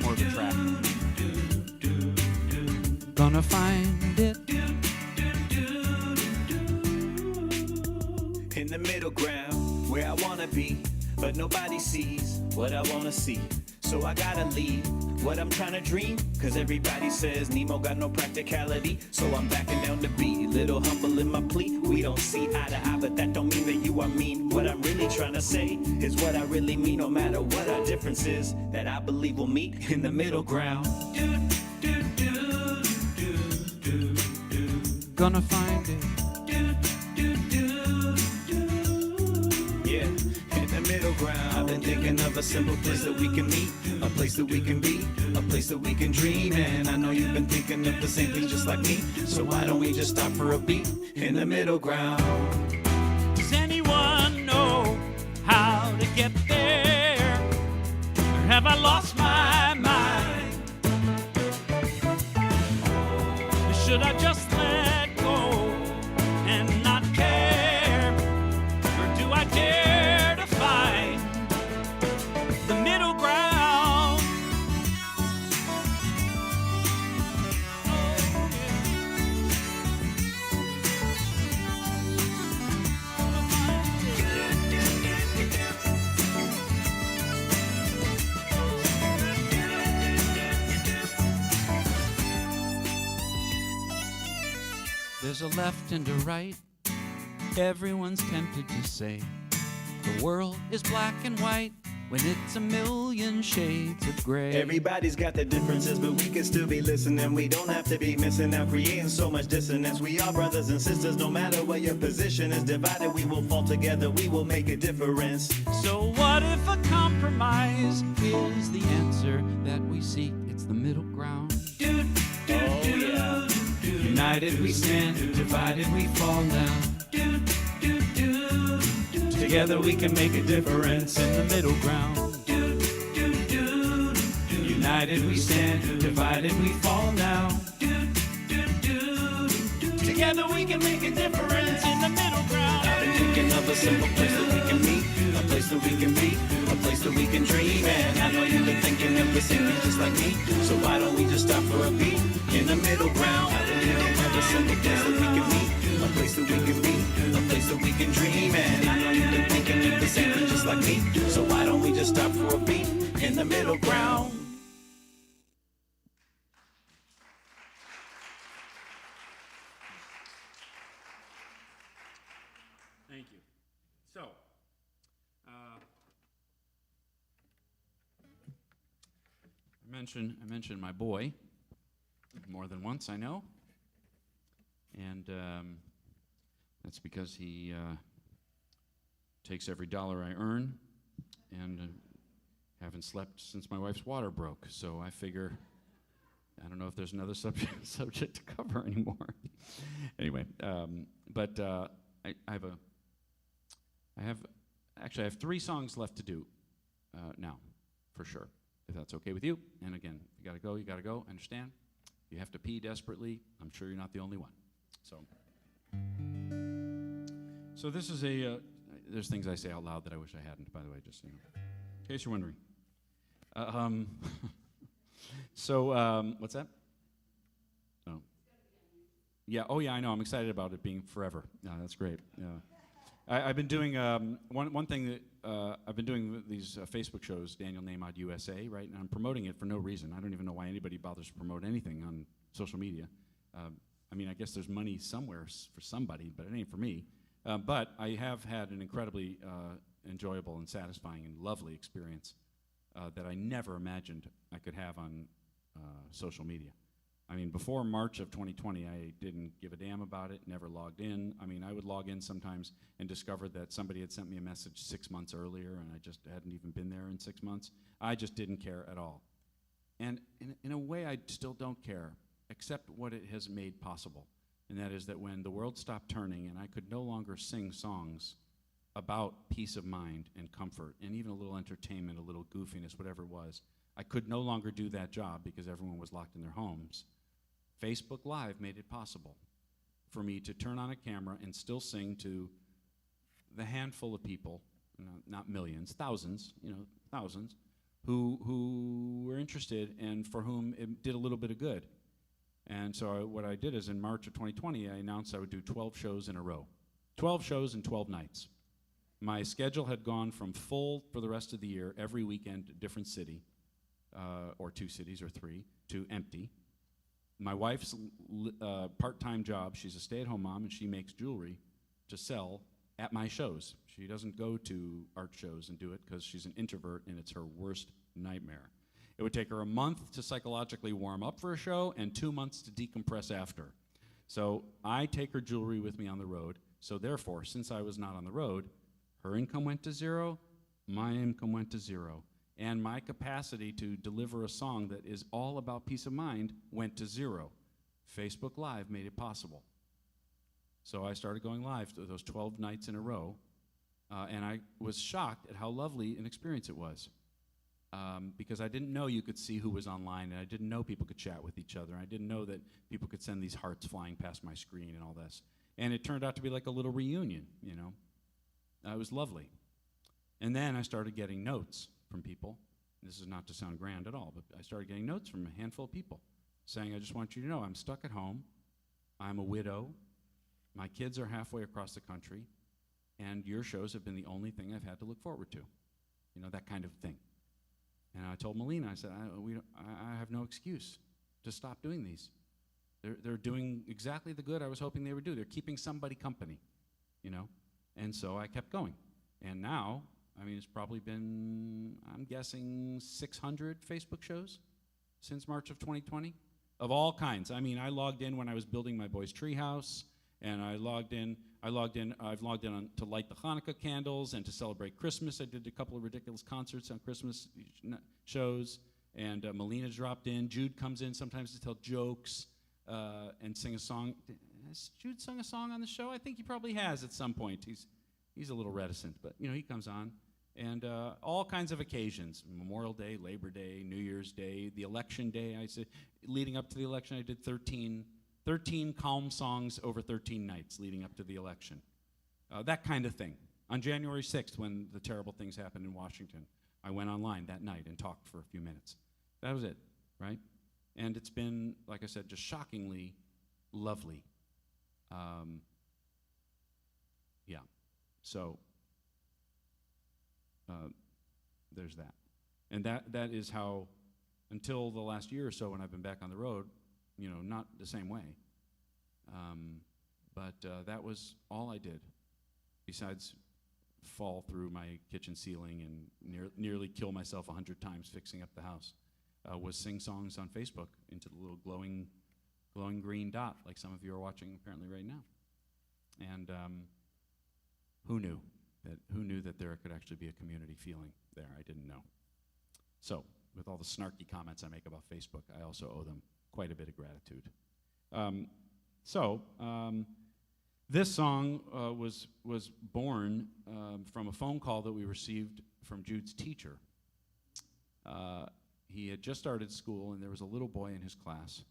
S1: More of a track. Gonna find it.
S3: In the middle ground, where I wanna be, but nobody sees what I wanna see. So I gotta leave what I'm trying to dream, cause everybody says Nemo got no practicality. So I'm backing down the beat, little humble in my plea. We don't see eye to eye, but that don't mean that you are mean. What I'm really trying to say is what I really mean. No matter what our difference is, that I believe we'll meet in the middle ground.
S1: Gonna find it.
S3: I've been thinking of a simple place that we can meet, a place that we can be, a place that we can dream. And I know you've been thinking of the same thing just like me. So why don't we just stop for a beat in the middle ground?
S1: Does anyone know how to get there? Or have I lost my mind? Or should I just let go and not care? Or do I dare to find the middle ground? There's a left and a right. Everyone's tempted to say the world is black and white. when it's a million shades of gray.
S3: Everybody's got their differences, but we can still be listening. We don't have to be missing out, creating so much dissonance. We are brothers and sisters, no matter what your position is. Divided, we will fall together, we will make a difference.
S1: So what if a compromise is the answer that we seek? It's the middle ground. United we stand, divided we fall down. Together we can make a difference in the middle ground. United we stand, divided we fall down. Together we can make a difference in the middle ground.
S3: I've been thinking of a simple place that we can meet, a place that we can be, a place that we can dream. And I know you've been thinking of the same thing just like me. So why don't we just stop for a beat in the middle ground? I've been thinking of a simple place that we can meet, a place that we can be, a place that we can dream. And I know you've been thinking of the same thing just like me. So why don't we just stop for a beat in the middle ground?
S1: Thank you. So, I mentioned my boy more than once, I know, and that's because he takes every dollar I earn, and haven't slept since my wife's water broke. So I figure, I don't know if there's another subject to cover anymore. Anyway, but I have 3 songs left to do now, for sure, if that's okay with you. And again, you gotta go, understand. You have to pee desperately. I'm sure you're not the only one. So this is there's things I say out loud that I wish I hadn't, by the way, just so you know, in case you're wondering. What's that? Oh. Yeah, I know, I'm excited about it being forever. Yeah, that's great, yeah. I've been doing one thing that I've been doing these Facebook shows, Daniel Nahmod USA, right? And I'm promoting it for no reason. I don't even know why anybody bothers to promote anything on social media. I mean, I guess there's money somewhere for somebody, but it ain't for me. But I have had an incredibly enjoyable and satisfying and lovely experience that I never imagined I could have on social media. I mean, before March of 2020, I didn't give a damn about it, never logged in. I mean, I would log in sometimes and discover that somebody had sent me a message 6 months earlier, and I just hadn't even been there in 6 months. I just didn't care at all. And in a way, I still don't care, except what it has made possible. And that is that when the world stopped turning and I could no longer sing songs about peace of mind and comfort and even a little entertainment, a little goofiness, whatever it was, I could no longer do that job because everyone was locked in their homes. Facebook Live made it possible for me to turn on a camera and still sing to the handful of people, not millions, thousands, thousands, who were interested and for whom it did a little bit of good. And so what I did is in March of 2020, I announced I would do 12 shows in a row. 12 shows in 12 nights. My schedule had gone from full for the rest of the year, every weekend, a different city, or 2 cities or 3, to empty. My wife's part-time job, she's a stay-at-home mom, and she makes jewelry to sell at my shows. She doesn't go to art shows and do it because she's an introvert and it's her worst nightmare. It would take her a month to psychologically warm up for a show and 2 months to decompress after. So I take her jewelry with me on the road. So therefore, since I was not on the road, her income went to 0, my income went to 0. And my capacity to deliver a song that is all about peace of mind went to 0. Facebook Live made it possible. So I started going live to those 12 nights in a row, and I was shocked at how lovely an experience it was. Because I didn't know you could see who was online, and I didn't know people could chat with each other, and I didn't know that people could send these hearts flying past my screen and all this. And it turned out to be like a little reunion, It was lovely. And then I started getting notes from people. This is not to sound grand at all, but I started getting notes from a handful of people saying, I just want you to know I'm stuck at home, I'm a widow, my kids are halfway across the country, and your shows have been the only thing I've had to look forward to. That kind of thing. And I told Melina, I said, I have no excuse to stop doing these. They're doing exactly the good I was hoping they would do. They're keeping somebody company, And so I kept going. And now I mean, it's probably been, I'm guessing, 600 Facebook shows since March of 2020, of all kinds. I mean, I logged in when I was building my boys' treehouse, and I've logged in to light the Hanukkah candles and to celebrate Christmas. I did a couple of ridiculous concerts on Christmas shows, and Melina dropped in. Jude comes in sometimes to tell jokes and sing a song. Has Jude sung a song on the show? I think he probably has at some point. He's a little reticent, but he comes on. And all kinds of occasions, Memorial Day, Labor Day, New Year's Day, the election day. I said, leading up to the election, I did 13 calm songs over 13 nights leading up to the election. That kind of thing. On January 6th, when the terrible things happened in Washington, I went online that night and talked for a few minutes. That was it, right? And it's been, like I said, just shockingly lovely. Yeah. So there's that. And that is how, until the last year or so when I've been back on the road, not the same way. But that was all I did, besides fall through my kitchen ceiling and nearly kill myself 100 times fixing up the house, was sing songs on Facebook into the little glowing green dot, like some of you are watching apparently right now. And who knew that there could actually be a community feeling there? I didn't know. So, with all the snarky comments I make about Facebook, I also owe them quite a bit of gratitude. This song was born from a phone call that we received from Jude's teacher. He had just started school, and there was a little boy in his class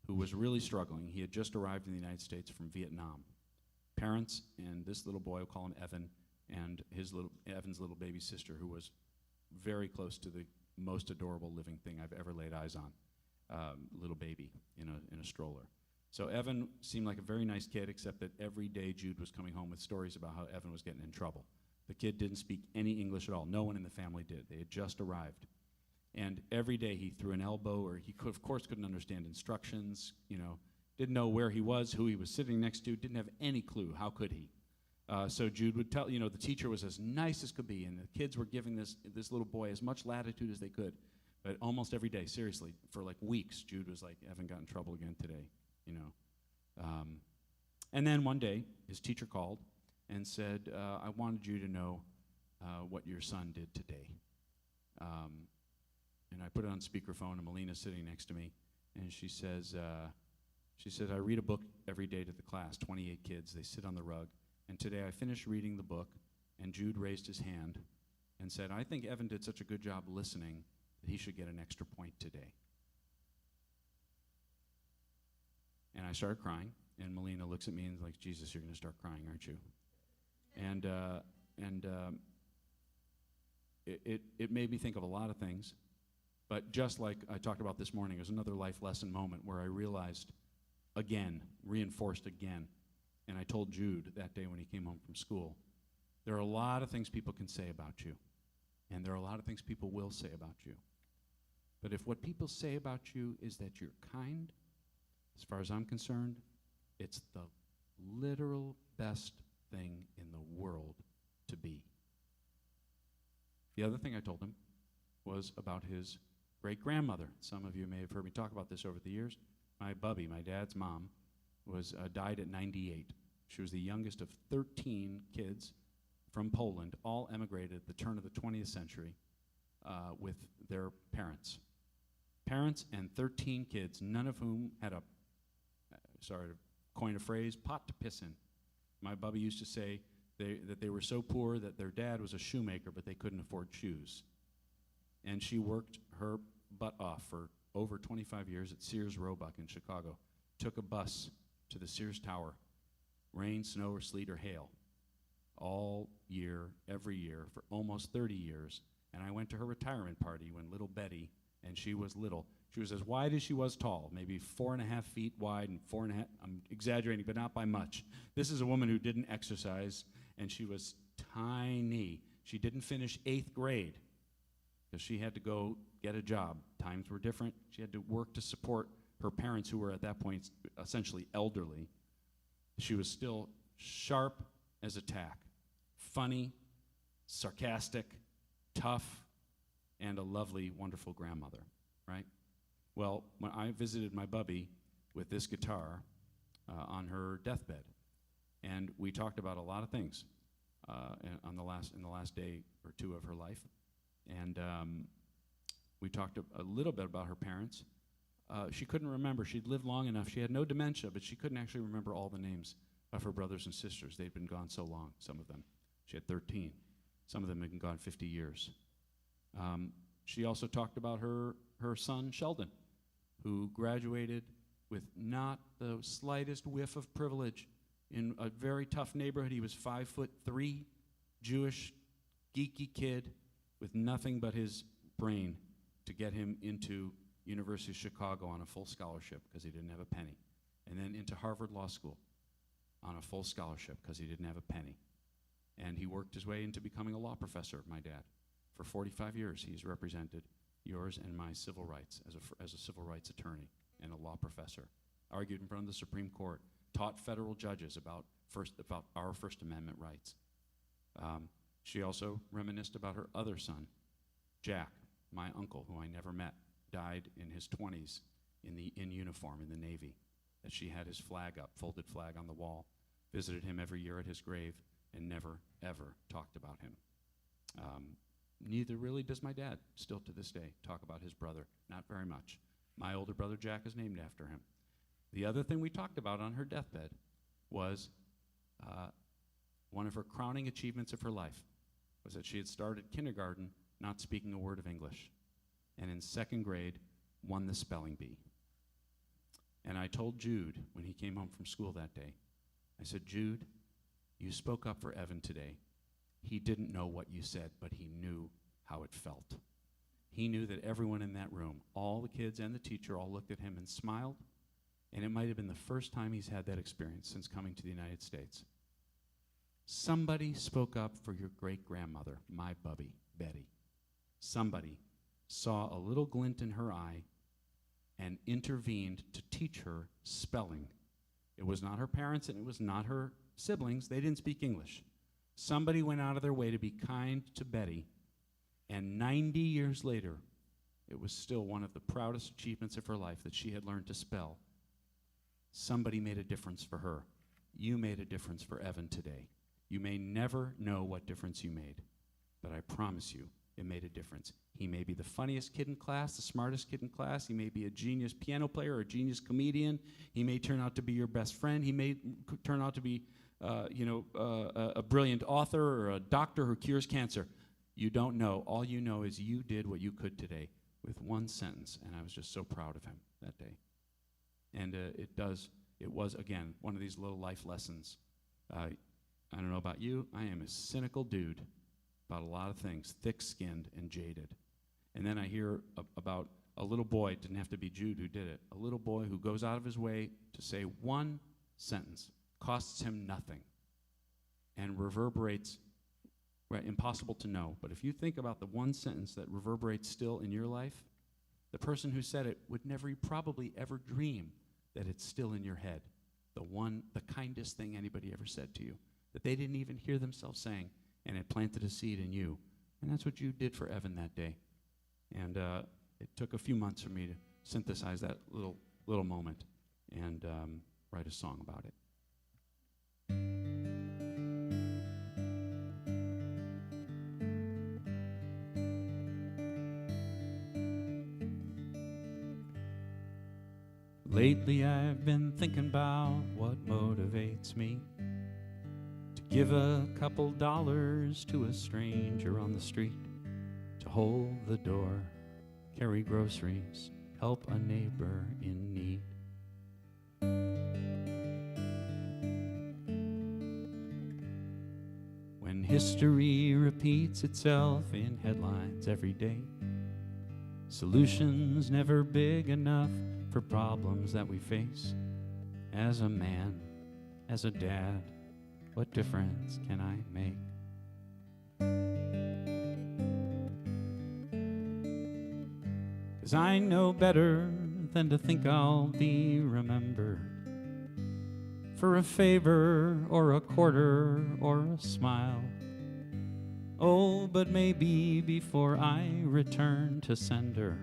S1: who was really struggling. He had just arrived in the United States from Vietnam. Parents and this little boy, we'll call him Evan, and Evan's little baby sister, who was very close to the most adorable living thing I've ever laid eyes on, little baby in a stroller. So Evan seemed like a very nice kid, except that every day Jude was coming home with stories about how Evan was getting in trouble. The kid didn't speak any English at all. No one in the family did. They had just arrived. And every day he threw an elbow, or he of course couldn't understand instructions, didn't know where he was, who he was sitting next to, didn't have any clue. How could he? So Jude would tell, the teacher was as nice as could be, and the kids were giving this little boy as much latitude as they could. But almost every day, seriously, for like weeks, Jude was like, Evan got in trouble again today, And then one day, his teacher called and said, I wanted you to know what your son did today. And I put it on speakerphone, and Melina's sitting next to me, and she says, I read a book every day to the class, 28 kids. They sit on the rug. And today I finished reading the book, and Jude raised his hand and said, I think Evan did such a good job listening that he should get an extra point today. And I started crying, and Melina looks at me and is like, Jesus, you're going to start crying, aren't you? And it made me think of a lot of things. But just like I talked about this morning, it was another life lesson moment where I realized again, reinforced again, and I told Jude that day when he came home from school, there are a lot of things people can say about you, and there are a lot of things people will say about you. But if what people say about you is that you're kind, as far as I'm concerned, it's the literal best thing in the world to be. The other thing I told him was about his great-grandmother. Some of you may have heard me talk about this over the years. My Bubby, my dad's mom, died at 98. She was the youngest of 13 kids from Poland, all emigrated at the turn of the 20th century with their parents. Parents and 13 kids, none of whom had sorry to coin a phrase, pot to piss in. My Bubby used to say that they were so poor that their dad was a shoemaker, but they couldn't afford shoes. And she worked her butt off for over 25 years at Sears Roebuck in Chicago. Took a bus to the Sears Tower, rain, snow, or sleet, or hail, all year, every year, for almost 30 years. And I went to her retirement party when little Betty, and she was little, she was as wide as she was tall, maybe 4.5 feet wide and 4.5, I'm exaggerating, but not by much. This is a woman who didn't exercise, and she was tiny. She didn't finish 8th grade because she had to go get a job. Times were different. She had to work to support her parents, who were at that point essentially elderly. She was still sharp as a tack, funny, sarcastic, tough, and a lovely, wonderful grandmother, right? Well, when I visited my bubby with this guitar on her deathbed, and we talked about a lot of things in the last day or two of her life, and we talked a little bit about her parents. She couldn't remember. She'd lived long enough. She had no dementia, but she couldn't actually remember all the names of her brothers and sisters. They'd been gone so long, some of them. She had 13. Some of them had been gone 50 years. She also talked about her son, Sheldon, who graduated with not the slightest whiff of privilege in a very tough neighborhood. He was 5'3", Jewish, geeky kid with nothing but his brain to get him into University of Chicago on a full scholarship because he didn't have a penny, and then into Harvard Law School on a full scholarship because he didn't have a penny. And he worked his way into becoming a law professor, my dad. For 45 years, he's represented yours and my civil rights as a civil rights attorney and a law professor. Argued in front of the Supreme Court, taught federal judges about our First Amendment rights. She also reminisced about her other son, Jack, my uncle, who I never met, died in his 20s in uniform in the Navy. That she had his flag up, folded flag on the wall, visited him every year at his grave, and never, ever talked about him. Neither really does my dad, still to this day, talk about his brother. Not very much. My older brother Jack is named after him. The other thing we talked about on her deathbed was one of her crowning achievements of her life was that she had started kindergarten not speaking a word of English, and in second grade won the spelling bee. And I told Jude when he came home from school that day, I said, Jude, you spoke up for Evan today. He didn't know what you said, but he knew how it felt. He knew that everyone in that room, all the kids and the teacher, all looked at him and smiled, and it might have been the first time he's had that experience since coming to the United States. Somebody spoke up for your great-grandmother, my bubby, Betty. Somebody saw a little glint in her eye and intervened to teach her spelling. It was not her parents and it was not her siblings. They didn't speak English. Somebody went out of their way to be kind to Betty, and 90 years later, it was still one of the proudest achievements of her life that she had learned to spell. Somebody made a difference for her. You made a difference for Evan today. You may never know what difference you made, but I promise you, it made a difference. He may be the funniest kid in class, the smartest kid in class. He may be a genius piano player or a genius comedian. He may turn out to be your best friend. He may turn out to be a brilliant author or a doctor who cures cancer. You don't know. All you know is you did what you could today with one sentence, and I was just so proud of him that day. And it was, again, one of these little life lessons. I don't know about you, I am a cynical dude about a lot of things, thick-skinned and jaded. And then I hear about a little boy, it didn't have to be Jude who did it, a little boy who goes out of his way to say one sentence, costs him nothing, and reverberates, right, impossible to know. But if you think about the one sentence that reverberates still in your life, the person who said it would never probably ever dream that it's still in your head. The kindest thing anybody ever said to you, that they didn't even hear themselves saying, and it planted a seed in you. And that's what you did for Evan that day. And it took a few months for me to synthesize that little moment and write a song about it. Lately I've been thinking about what motivates me to give a couple dollars to a stranger on the street, to hold the door, carry groceries, help a neighbor in need. When history repeats itself in headlines every day, solutions never big enough for problems that we face. As a man, as a dad, what difference can I make? 'Cause I know better than to think I'll be remembered for a favor or a quarter or a smile Oh, but maybe before I return to sender,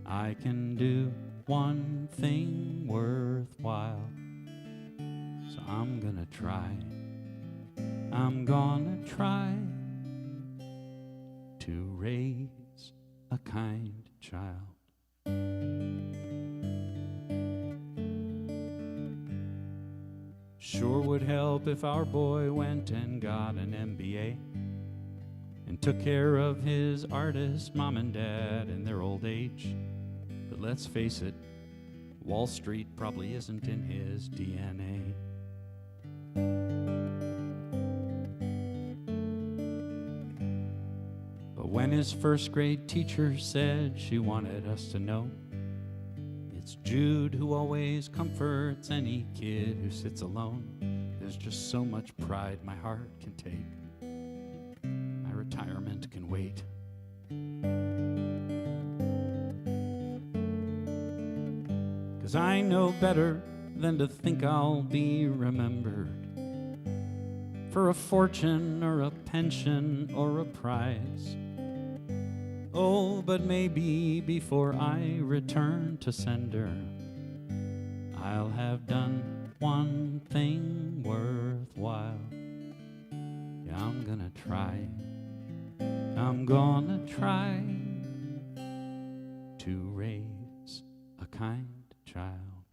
S1: I can do one thing worthwhile. So I'm gonna try. I'm gonna try to raise a kind child. Sure would help if our boy went and got an MBA and took care of his artist mom and dad in their old age. But let's face it, Wall Street probably isn't in his DNA. But when his first grade teacher said she wanted us to know, it's Jude who always comforts any kid who sits alone. There's just so much pride my heart can take. My retirement can wait. 'Cause I know better than to think I'll be remembered for a fortune or a pension or a prize. Oh, but maybe before I return to sender, I'll have done one thing worthwhile. Yeah, I'm gonna try. I'm gonna try to raise a kind child.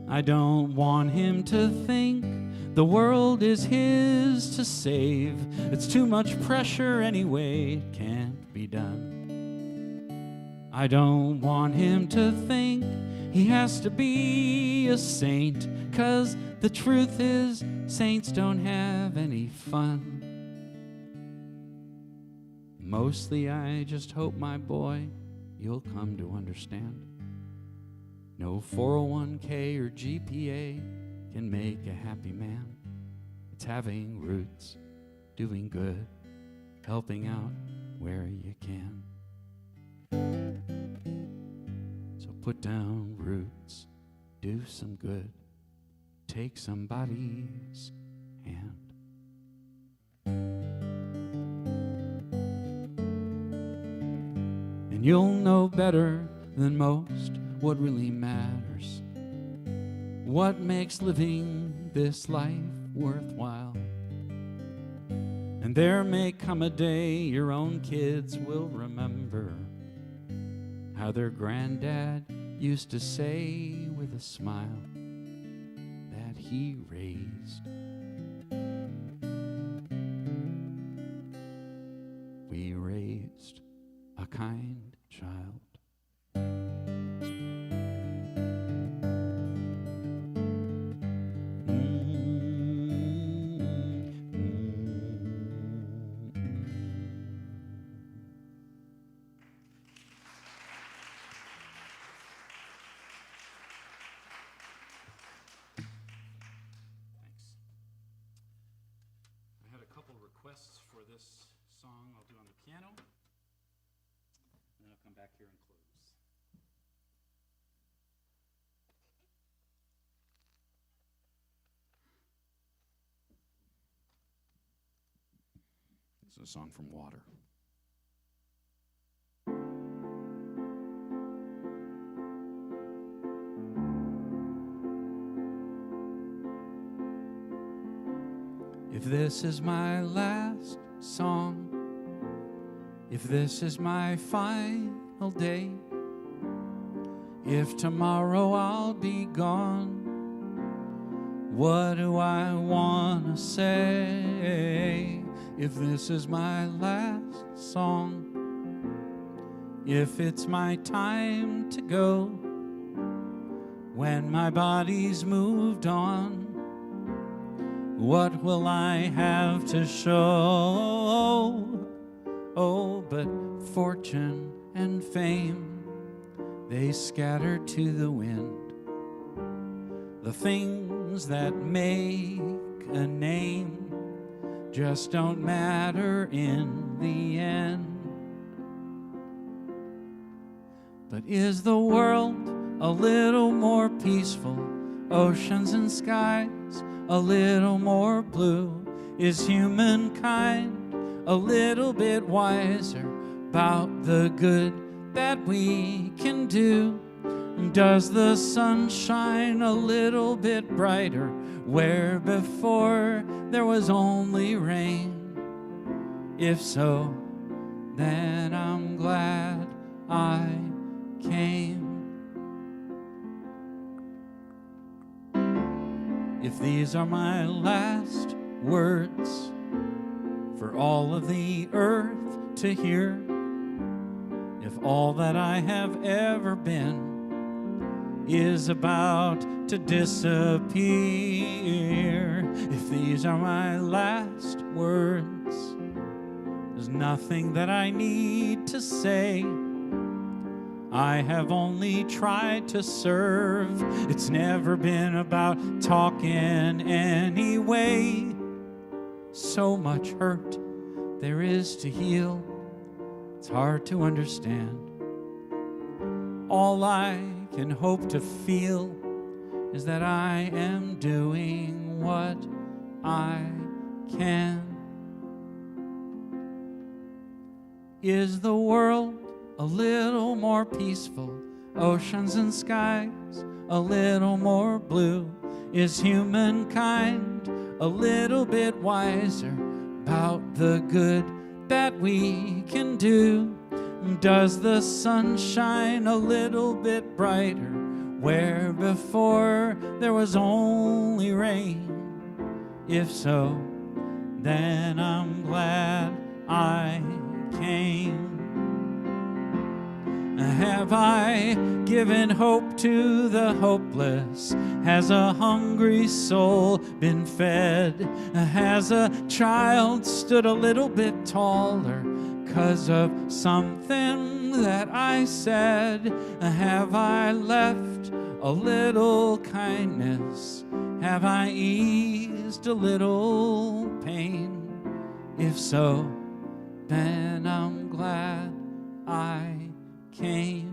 S1: I don't want him to think the world is his to save. It's too much pressure anyway, it can't be done. I don't want him to think he has to be a saint, 'cause the truth is saints don't have any fun. Mostly I just hope, my boy, you'll come to understand. No 401k or GPA can make a happy man. It's having roots, doing good, helping out where you can. So put down roots, do some good, take somebody's hand. And you'll know better than most what really matters, what makes living this life worthwhile. And there may come a day your own kids will remember how their granddad used to say with a smile that he raised. We raised a kind child. Requests for this song I'll do on the piano, and then I'll come back here and close. This is a song from Water. If this is my last song, if this is my final day, if tomorrow I'll be gone, what do I want to say? If this is my last song, if it's my time to go, when my body's moved on, what will I have to show? Oh, but fortune and fame, they scatter to the wind. The things that make a name just don't matter in the end. But is the world a little more peaceful? Oceans and skies a little more blue, Is humankind a little bit wiser about the good that we can do? Does the sun shine a little bit brighter where before there was only rain? If so, then I'm glad I came. If these are my last words for all of the earth to hear, if all that I have ever been is about to disappear, if these are my last words, there's nothing that I need to say. I have only tried to serve. It's never been about talking anyway. So much hurt there is to heal. It's hard to understand. All I can hope to feel is that I am doing what I can. Is the world a little more peaceful? Oceans and skies a little more blue? Is humankind a little bit wiser about the good that we can do? Does the sun shine a little bit brighter where before there was only rain? If so, then I'm glad I came. Have I given hope to the hopeless? Has a hungry soul been fed? Has a child stood a little bit taller 'cause of something that I said? Have I left a little kindness? Have I eased a little pain? If so, then I'm glad I came.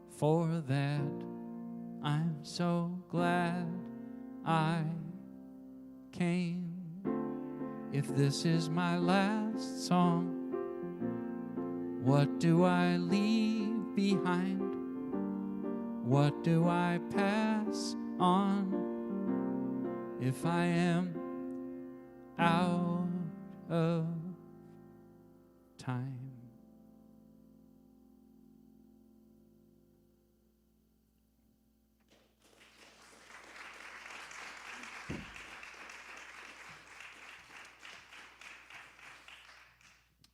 S1: For that, I'm so glad I came. If this is my last song, what do I leave behind? What do I pass on if I am out of time?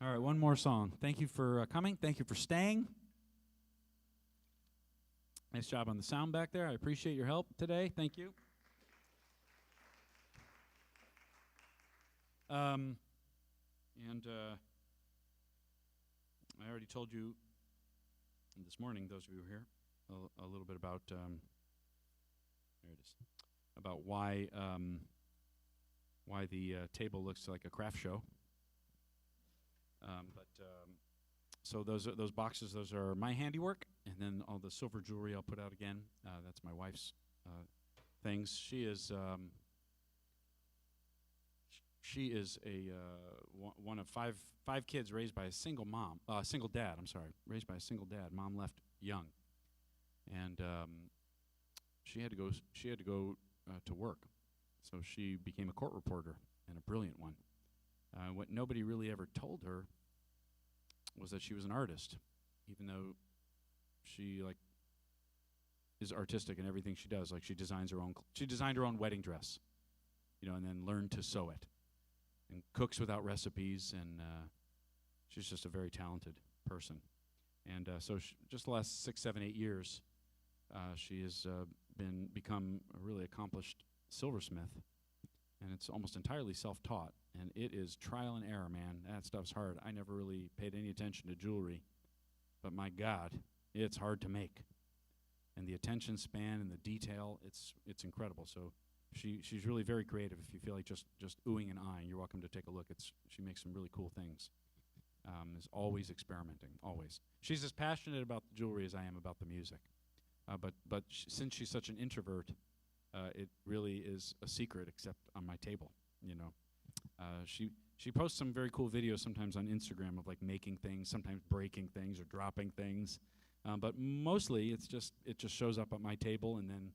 S1: All right, one more song. Thank you for coming. Thank you for staying. Nice job on the sound back there. I appreciate your help today. Thank you. I already told you this morning, those of you who are here, a little bit about there it is, about why the table looks like a craft show. So those boxes, those are my handiwork, and then all the silver jewelry I'll put out again. That's my wife's things. She is a one of five kids raised by a single dad. Raised by a single dad. Mom left young, and she had to go to work. So she became a court reporter, and a brilliant one. What nobody really ever told her was that she was an artist, even though she is artistic in everything she does. Like she designed her own wedding dress, and then learned to sew it, and cooks without recipes, and she's just a very talented person. And so just the last 6, 7, 8 years, she has become a really accomplished silversmith, and it's almost entirely self-taught. And it is trial and error, man. That stuff's hard. I never really paid any attention to jewelry, but my God, it's hard to make. And the attention span and the detail, it's incredible. So she's really very creative. If you feel like just oohing and eyeing, you're welcome to take a look. She makes some really cool things. Is always experimenting, always. She's as passionate about the jewelry as I am about the music. But since she's such an introvert, it really is a secret except on my table, you know. She posts some very cool videos sometimes on Instagram of like making things, sometimes breaking things or dropping things, but mostly it just shows up at my table and then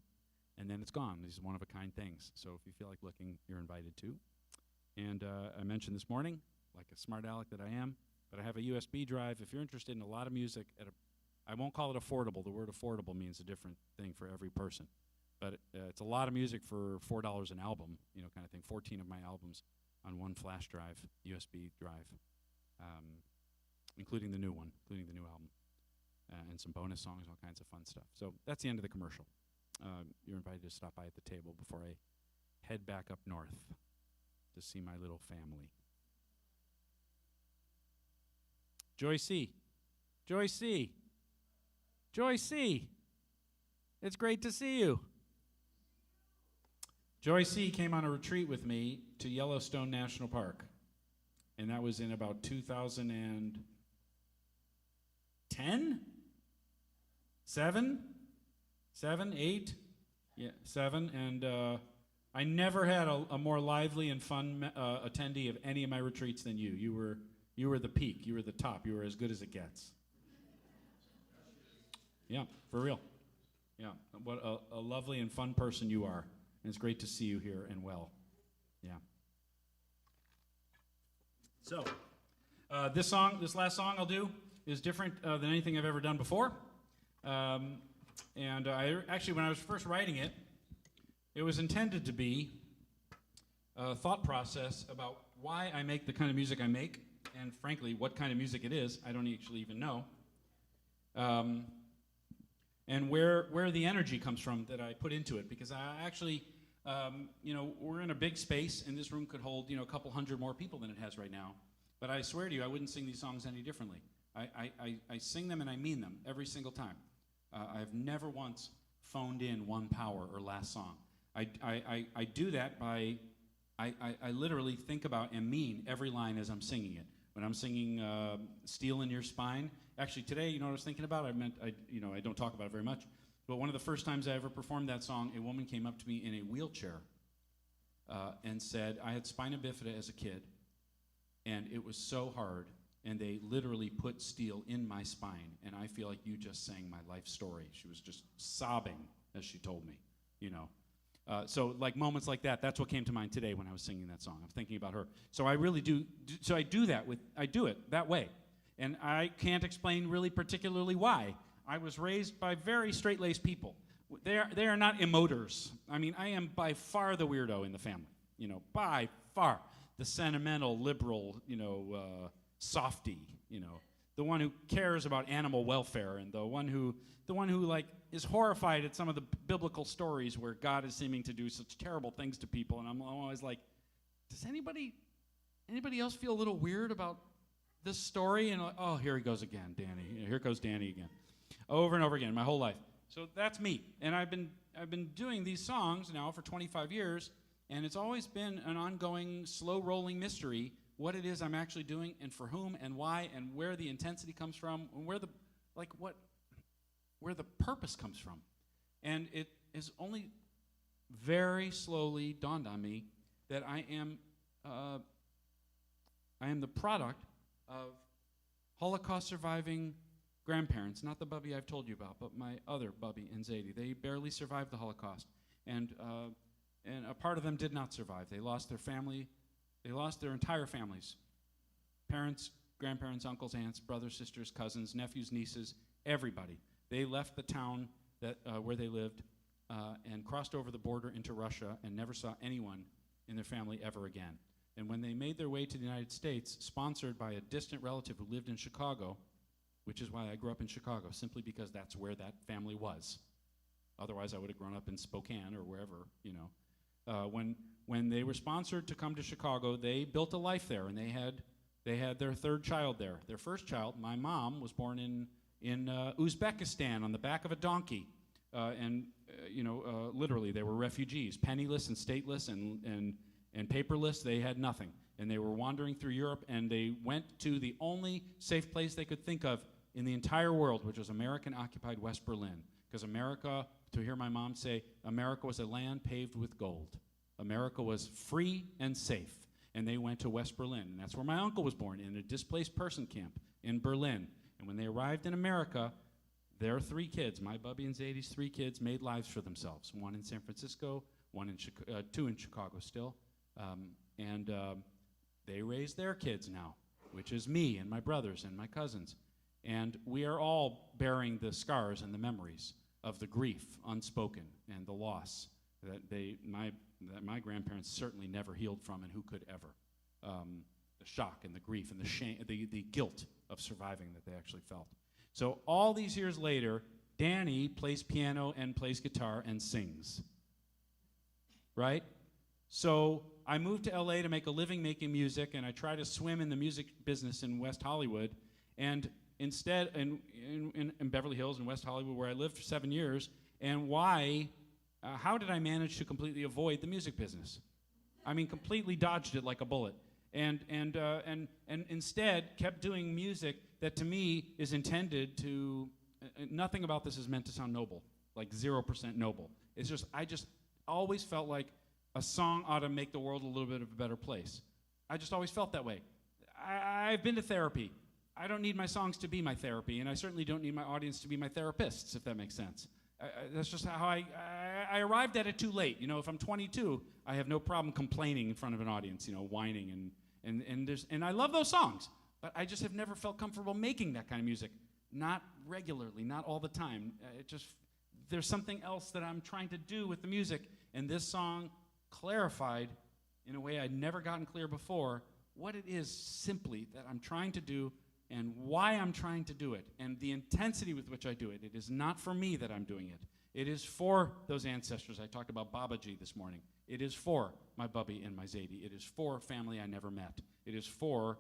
S1: it's gone. These one of a kind things. So if you feel like looking, you're invited to. And I mentioned this morning, like a smart aleck that I am, but I have a USB drive. If you're interested in a lot of music, I won't call it affordable. The word affordable means a different thing for every person. But it's a lot of music for $4 an album, you know, kind of thing. 14 of my albums on one flash drive, USB drive, including the new one, including the new album, and some bonus songs, all kinds of fun stuff. So that's the end of the commercial. You're invited to stop by at the table before I head back up north to see my little family. Joy C. Joy C. Joy C. It's great to see you. Joy C. came on a retreat with me to Yellowstone National Park, and that was in about 2010? 7, 8? Yeah, 7, and I never had a more lively and fun attendee of any of my retreats than you. You were the peak. You were the top. You were as good as it gets. Yeah, for real. Yeah, what a lovely and fun person you are. And it's great to see you here and well. Yeah. So, this last song I'll do is different than anything I've ever done before. And I actually, when I was first writing it, it was intended to be a thought process about why I make the kind of music I make, and frankly, what kind of music it is. I don't actually even know. And where the energy comes from that I put into it, because I actually, we're in a big space, and this room could hold, a couple hundred more people than it has right now. But I swear to you, I wouldn't sing these songs any differently. I sing them and I mean them every single time. I've never once phoned in one power or last song. I do that by, I literally think about and mean every line as I'm singing it. When I'm singing Steel in Your Spine, actually today, you know what I was thinking about? I don't talk about it very much, but one of the first times I ever performed that song, a woman came up to me in a wheelchair and said, I had spina bifida as a kid, and it was so hard, and they literally put steel in my spine, and I feel like you just sang my life story. She was just sobbing as she told me, So like moments like that, that's what came to mind today when I was singing that song. I'm thinking about her. So I really do, so I do it that way. And I can't explain really particularly why. I was raised by very straight-laced people. They are not emoters. I mean, I am by far the weirdo in the family, by far. The sentimental, liberal, softy, the one who cares about animal welfare, and the one who like is horrified at some of the biblical stories where God is seeming to do such terrible things to people, and I'm always like, does anybody else feel a little weird about this story? And oh, here he goes again, Danny. Here goes Danny again, over and over again, my whole life. So that's me, and I've been doing these songs now for 25 years, and it's always been an ongoing, slow-rolling mystery what it is I'm actually doing, and for whom, and why, and where the intensity comes from, and where the purpose comes from. And it has only very slowly dawned on me that I am the product of Holocaust-surviving grandparents, not the Bubby I've told you about, but my other Bubby and Zadie. They barely survived the Holocaust, and a part of them did not survive. They lost their family. They lost their entire families. Parents, grandparents, uncles, aunts, brothers, sisters, cousins, nephews, nieces, everybody. They left the town where they lived and crossed over the border into Russia and never saw anyone in their family ever again. And when they made their way to the United States, sponsored by a distant relative who lived in Chicago, which is why I grew up in Chicago, simply because that's where that family was. Otherwise, I would have grown up in Spokane or wherever, When they were sponsored to come to Chicago, they built a life there, and they had their third child there. Their first child, my mom, was born in Uzbekistan on the back of a donkey, literally they were refugees, penniless and stateless and paperless. They had nothing, and they were wandering through Europe, and they went to the only safe place they could think of in the entire world, which was American-occupied West Berlin. Because America, to hear my mom say, America was a land paved with gold. America was free and safe. And they went to West Berlin. And that's where my uncle was born, in a displaced person camp in Berlin. And when they arrived in America, their 3 kids, my Bubby and Zadie's 3 kids, made lives for themselves. 1 in San Francisco, 2 in Chicago still. And they raised their kids now, which is me and my brothers and my cousins. And we are all bearing the scars and the memories of the grief unspoken and the loss that my grandparents certainly never healed from, and who could ever. The shock and the grief and the shame, the guilt of surviving that they actually felt. So all these years later, Danny plays piano and plays guitar and sings. Right? So I moved to LA to make a living making music, and I tried to swim in the music business in West Hollywood. And instead, in Beverly Hills and West Hollywood, where I lived for 7 years, and how did I manage to completely avoid the music business? I mean, completely dodged it like a bullet. And instead kept doing music that to me is intended to, nothing about this is meant to sound noble, like 0% noble. It's just, I just always felt like a song ought to make the world a little bit of a better place. I just always felt that way. I've been to therapy. I don't need my songs to be my therapy, and I certainly don't need my audience to be my therapists, if that makes sense. That's just how I arrived at it too late. You know, if I'm 22, I have no problem complaining in front of an audience, you know, whining and I love those songs, but I just have never felt comfortable making that kind of music. Not regularly, not all the time. There's something else that I'm trying to do with the music, and this song clarified in a way I'd never gotten clear before what it is simply that I'm trying to do and why I'm trying to do it, and the intensity with which I do it. It is not for me that I'm doing it. It is for those ancestors. I talked about Babaji this morning. It is for my Bubby and my Zadie. It is for family I never met. It is for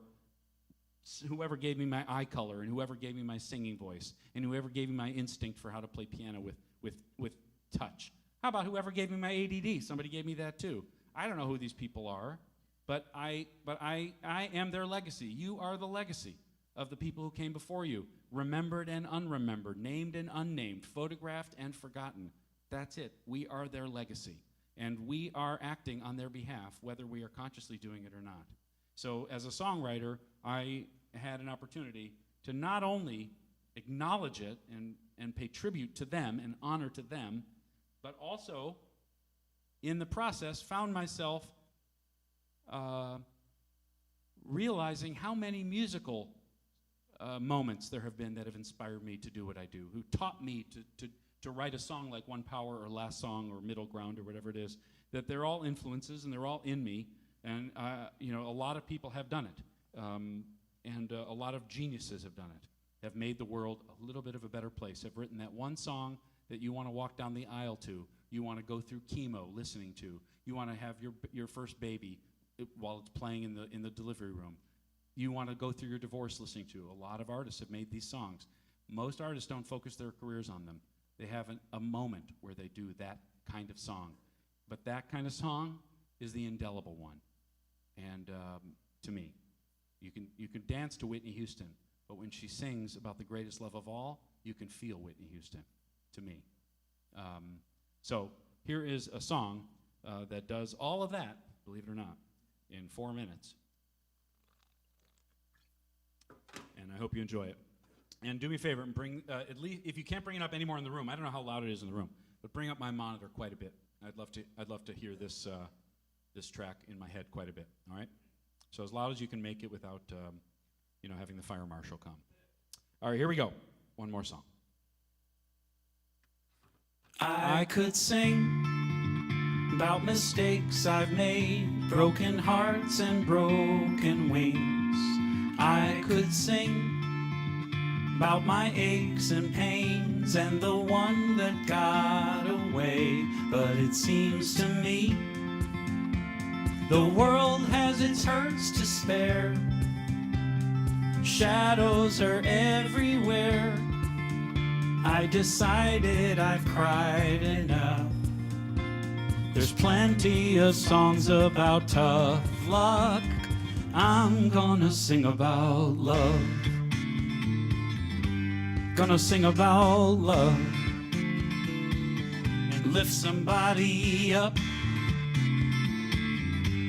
S1: whoever gave me my eye color, and whoever gave me my singing voice, and whoever gave me my instinct for how to play piano with touch. How about whoever gave me my ADD? Somebody gave me that too. I don't know who these people are, but I am their legacy. You are the legacy of the people who came before you, remembered and unremembered, named and unnamed, photographed and forgotten. That's it. We are their legacy, and we are acting on their behalf, whether we are consciously doing it or not. So as a songwriter, I had an opportunity to not only acknowledge it and pay tribute to them and honor to them, but also, in the process, found myself realizing how many musical moments there have been that have inspired me to do what I do, who taught me to write a song like One Power or Last Song or Middle Ground or whatever it is, that they're all influences and they're all in me, and you know, a lot of people have done it, and a lot of geniuses have done it, have made the world a little bit of a better place, have written that one song that you want to walk down the aisle to, you want to go through chemo listening to, you want to have your first baby while it's playing in the delivery room, you want to go through your divorce listening to. A lot of artists have made these songs. Most artists don't focus their careers on them. They have a moment where they do that kind of song. But that kind of song is the indelible one. And to me, you can dance to Whitney Houston, but when she sings about the greatest love of all, you can feel Whitney Houston, to me. So here is a song that does all of that, believe it or not, in 4 minutes. And I hope you enjoy it. And do me a favor and bring, at least, if you can't bring it up anymore in the room, I don't know how loud it is in the room, but bring up my monitor quite a bit. I'd love to hear this track in my head quite a bit. All right, so as loud as you can make it without, having the fire marshal come. All right, here we go. One more song. I could sing about mistakes I've made, broken hearts and broken wings. I could sing about my aches and pains and the one that got away. But it seems to me the world has its hurts to spare. Shadows are everywhere. I decided I've cried enough. There's plenty of songs about tough luck. I'm gonna sing about love. Gonna sing about love.
S2: lift somebody up.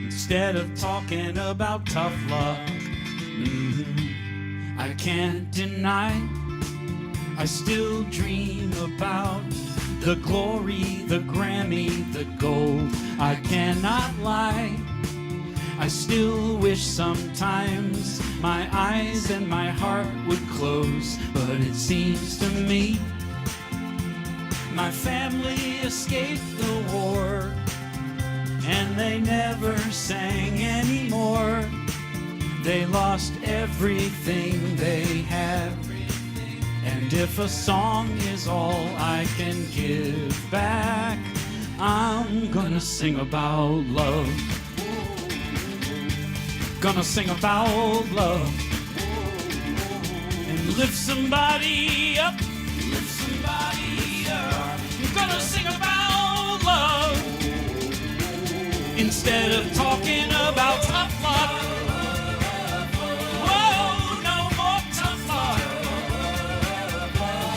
S2: Instead of talking about tough luck. I can't deny, I still dream about the glory, the Grammy, the gold. I cannot lie, I still wish sometimes my eyes and my heart would close. But it seems to me my family escaped the war, and they never sang anymore. They lost everything they had. And if a song is all I can give back, I'm gonna sing about love. Gonna sing about love. And lift somebody up. Lift somebody up. I'm gonna sing about love. Instead of talking about tough luck. Whoa, no more tough luck.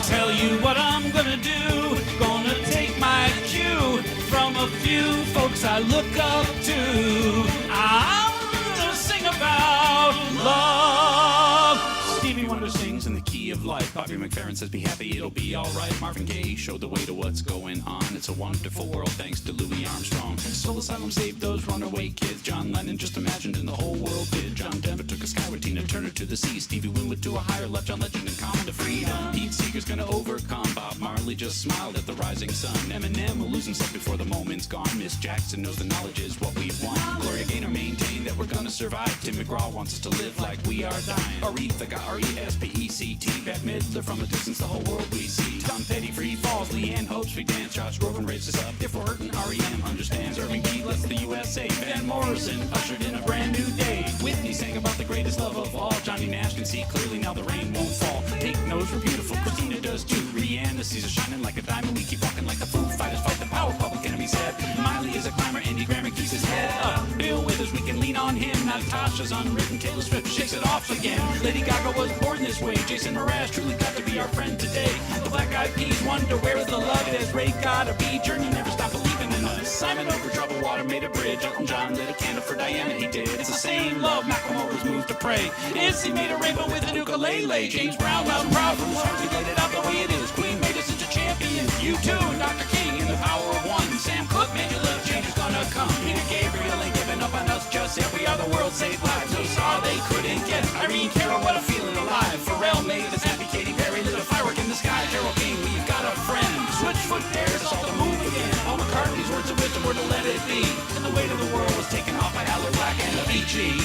S2: Tell you what I'm gonna do. Gonna take my cue from a few folks I look up to. I'm gonna sing about love. Stevie Wonder sings in the key of life. Bobby McFerrin says be happy, it'll be alright. Marvin Gaye showed the way to what's going on. It's a wonderful world thanks to Louis Armstrong. Soul Asylum saved those runaway kids. John Lennon just imagined and the whole world did. John Denver took a skyward, Tina Turner to the sea. Stevie Winwood to a higher left, John Legend and Common to freedom. Pete Seeger's gonna overcome. Bob Marley just smiled at the rising sun. Eminem will lose himself before the moment's gone. Miss Jackson knows the knowledge is what we want. Gloria Gaynor maintained that we're gonna survive. Tim McGraw wants us to live like we are dying. Aretha got R-E-S-P-E-C-T. Bette Midler from a distance, the whole world we see. Tom Petty, Free Falls, Leanne Hopes, we dance. Josh Groban raises us up. If we're hurting, R.E.M. understands. Irving P. lets the USA. Van Morrison ushered in a brand new day. Whitney sang about the greatest love of all. Johnny Nash can see clearly now the rain won't fall. Pink knows we're beautiful, Christina does too. Rihanna sees us shining like a diamond. We keep walking like the Foo Fighters fight the power public enemy's head. Miley is a climber, Andy Grammer keeps his head up. Bill Withers, we can lean on him. Natasha's unwritten, Taylor Swift shakes it off again. Lady Gaga was born this way. Jason Mraz truly got to be our friend today. The Black Eyed Peas wonder where is the love as Ray gotta be. Journey never stopped believing in us. Simon over troubled water made a bridge. Elton John lit a candle for Diana, he did. It's the same love Macklemore was moved to pray. Izzy made a rainbow with an ukulele. James Brown loud and proud from his heart he laid it out the way it is. Queen made us into champions. You too, and Dr. King in the power of one. Sam Cooke made your love change is gonna come. Peter Gabriel ain't giving up on us just yet. We are the world, save lives. So saw they couldn't get. Irene Cara, what a feeling alive. Pharrell made us happy. Katy Perry lit a firework in the sky. Carole King, we've got a friend. Switchfoot dares us all to move again. Paul McCartney's words of wisdom were to let it be. And the weight of the world was taken off by Aloe Black and Avicii.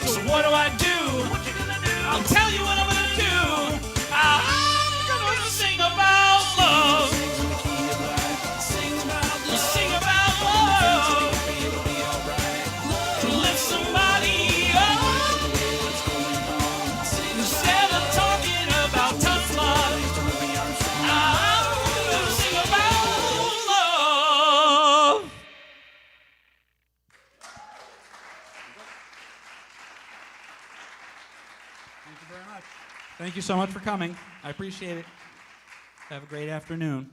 S2: So what do I do? I'll tell you what I'm gonna do. I'm gonna sing about love. Sing about love. To lift somebody up. Instead of talking about tough love, I'm gonna sing about love.
S1: Thank you very much. Thank you so much for coming. I appreciate it. Have a great afternoon.